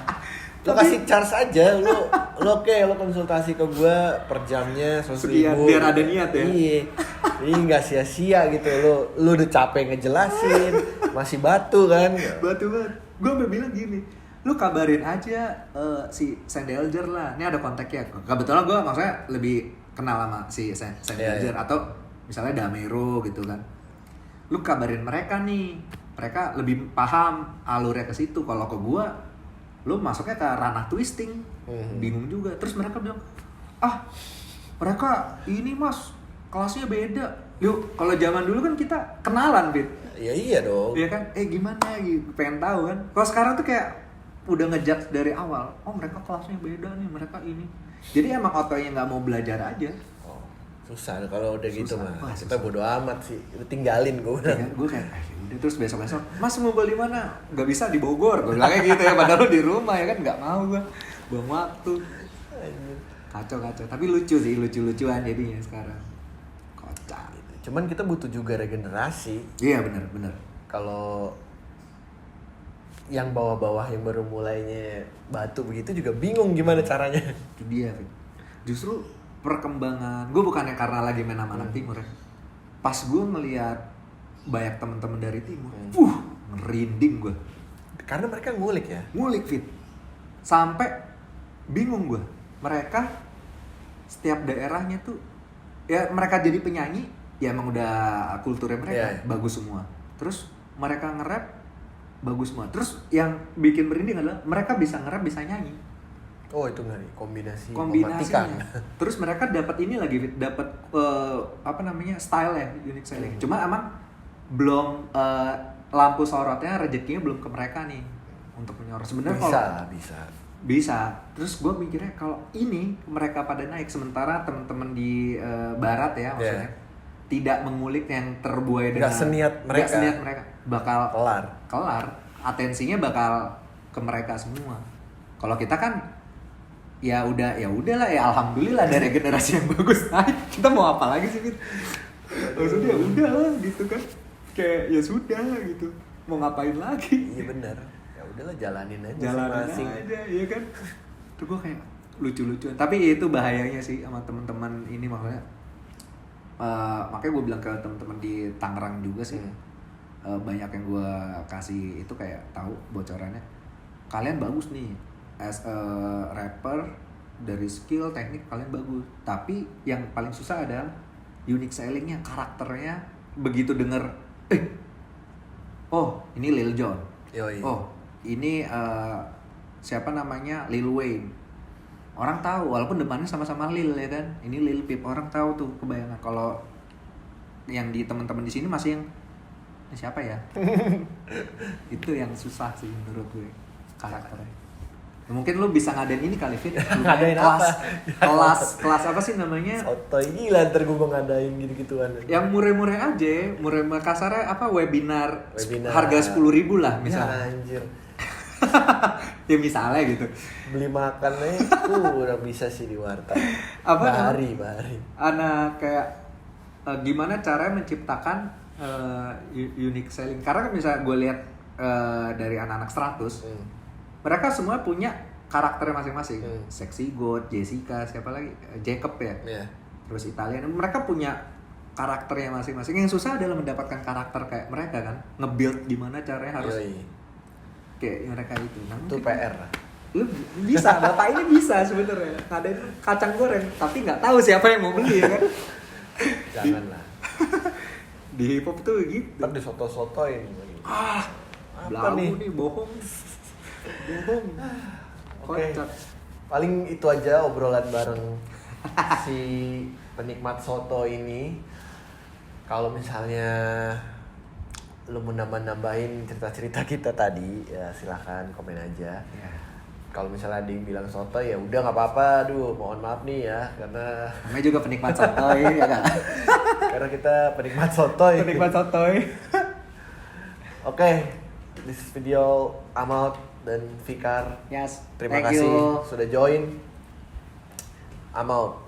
Lo kasih charge aja, lo konsultasi ke gue per jamnya 100.000. Biar ada niat ya. Iya. Ini nggak sia-sia gitu, lo udah capek ngejelasin, masih batu kan? Batu banget. Gue sampai bilang gini, lu kabarin aja si Sandelger lah. Ini ada kontaknya. Kebetulan gue maksudnya lebih kenal sama si Sandelger atau misalnya Damero gitu kan. Lu kabarin mereka nih, mereka lebih paham alurnya ke situ. Kalau ke gue, lu masuknya ke ranah twisting, bingung juga. Terus mereka bilang, mereka ini mas kelasnya beda. Yuk, kalau zaman dulu kan kita kenalan, Fit. Ya iya dong. Iya kan? Gimana gitu, pengen tahu kan. Kalau sekarang tuh kayak udah ngejudge dari awal. Oh, mereka kelasnya beda nih, mereka ini. Jadi emang otonya nggak mau belajar aja. Oh, susah kalau udah gitu mah. Wah, kita bodo amat sih. Tinggalin gue. Gue kayak, udah terus besok-besok, Mas ngumpul di mana? Nggak bisa di Bogor. Gue bilang kayak gitu ya, padahal lu di rumah ya kan, nggak mau gue. Buang waktu. Kacau. Tapi lucu sih, lucu-lucuan jadinya sekarang. Kocak. Cuman kita butuh juga regenerasi. Iya benar. Kalau yang bawah-bawah yang baru mulainya batu begitu juga bingung gimana caranya. Itu dia, Fit. Justru perkembangan, gue bukannya karena lagi main sama anak timur ya. Pas gue ngeliat banyak teman-teman dari timur, ngerinding gue. Karena mereka ngulik ya. Ngulik, Fit. Sampai bingung gue. Mereka setiap daerahnya tuh, ya mereka jadi penyanyi, ya emang udah kulturnya mereka bagus semua. Terus mereka nge-rap bagus semua. Terus yang bikin merinding adalah mereka bisa nge-rap, bisa nyanyi. Oh itu ngeri, kombinasinya. Terus mereka dapat ini lagi, dapat style ya, unique styling. Cuma emang belum lampu sorotnya, rezekinya belum ke mereka nih untuk menyorot. Sebenarnya bisa. Bisa. Terus gue mikirnya kalau ini mereka pada naik sementara teman-teman di barat ya maksudnya tidak mengulik yang terbuai dengan nggak seniat mereka bakal kelar. Atensinya bakal ke mereka semua. Kalau kita kan ya udahlah ya alhamdulillah dari generasi yang bagus naik. Kita mau apa lagi sih Fit? Maksudnya ya udahlah gitu kan. Kayak ya sudah gitu. Mau ngapain lagi? Iya benar. Ya udahlah jalanin aja Jalanin aja ya kan. Tuh gue kayak lucu-lucuan. Tapi itu bahayanya sih sama teman-teman ini makanya. Makanya gue bilang ke teman-teman di Tangerang juga sih. Banyak yang gue kasih itu kayak tahu bocorannya. Kalian bagus nih as a rapper, dari skill teknik kalian bagus. Tapi yang paling susah adalah unique sellingnya, karakternya. Begitu denger oh ini Lil Jon. Yoi. Oh ini siapa namanya Lil Wayne. Orang tahu walaupun depannya sama-sama Lil ya kan. Ini Lil Peep, orang tahu tuh kebayangan. Kalau yang di teman-teman di sini masih yang ini siapa ya? Itu yang susah sih menurut gue karakternya. Mungkin lu bisa ngadain ini kali Fit. Ngadain kelas apa sih namanya? Sotoy gila ntar gue ngadain gitu-gituan. Yang murah-murah aja, murah kasarnya apa webinar. Harga 10.000 lah misalnya. Ya, anjir. Ya misalnya gitu. Beli makannya udah bisa sih di warteg. Apa? Bahari. Anak kayak gimana caranya menciptakan unique selling. Karena kan misalnya gue lihat dari anak-anak 100 mereka semua punya karakternya masing-masing. Sexy God, Jessica, siapa lagi? Jacob ya. Yeah. Terus Italian. Mereka punya karakternya masing-masing. Yang susah adalah mendapatkan karakter kayak mereka kan. Nge-build gimana caranya harus kayak mereka itu. Nah, itu PR. Lu bisa, bapak ini bisa sebenarnya. Ngadain kacang goreng, tapi nggak tahu siapa yang mau beli ya kan. Janganlah. Di hip hop tuh gitu. Ntar di soto-sotoin. Apa nih bohong. Oke. Paling itu aja obrolan bareng si penikmat soto ini. Kalau misalnya lu mau nambah-nambahin cerita-cerita kita tadi, ya silahkan komen aja. Kalau misalnya ada yang bilang soto ya udah nggak apa-apa. Aduh, mohon maaf nih ya karena namanya juga penikmat sotoy ya kan. Karena kita penikmat sotoy. Penikmat sotoy. Oke, this video I'm out dan Fikar. Yes. Terima Thank kasih you. sudah join. I'm out.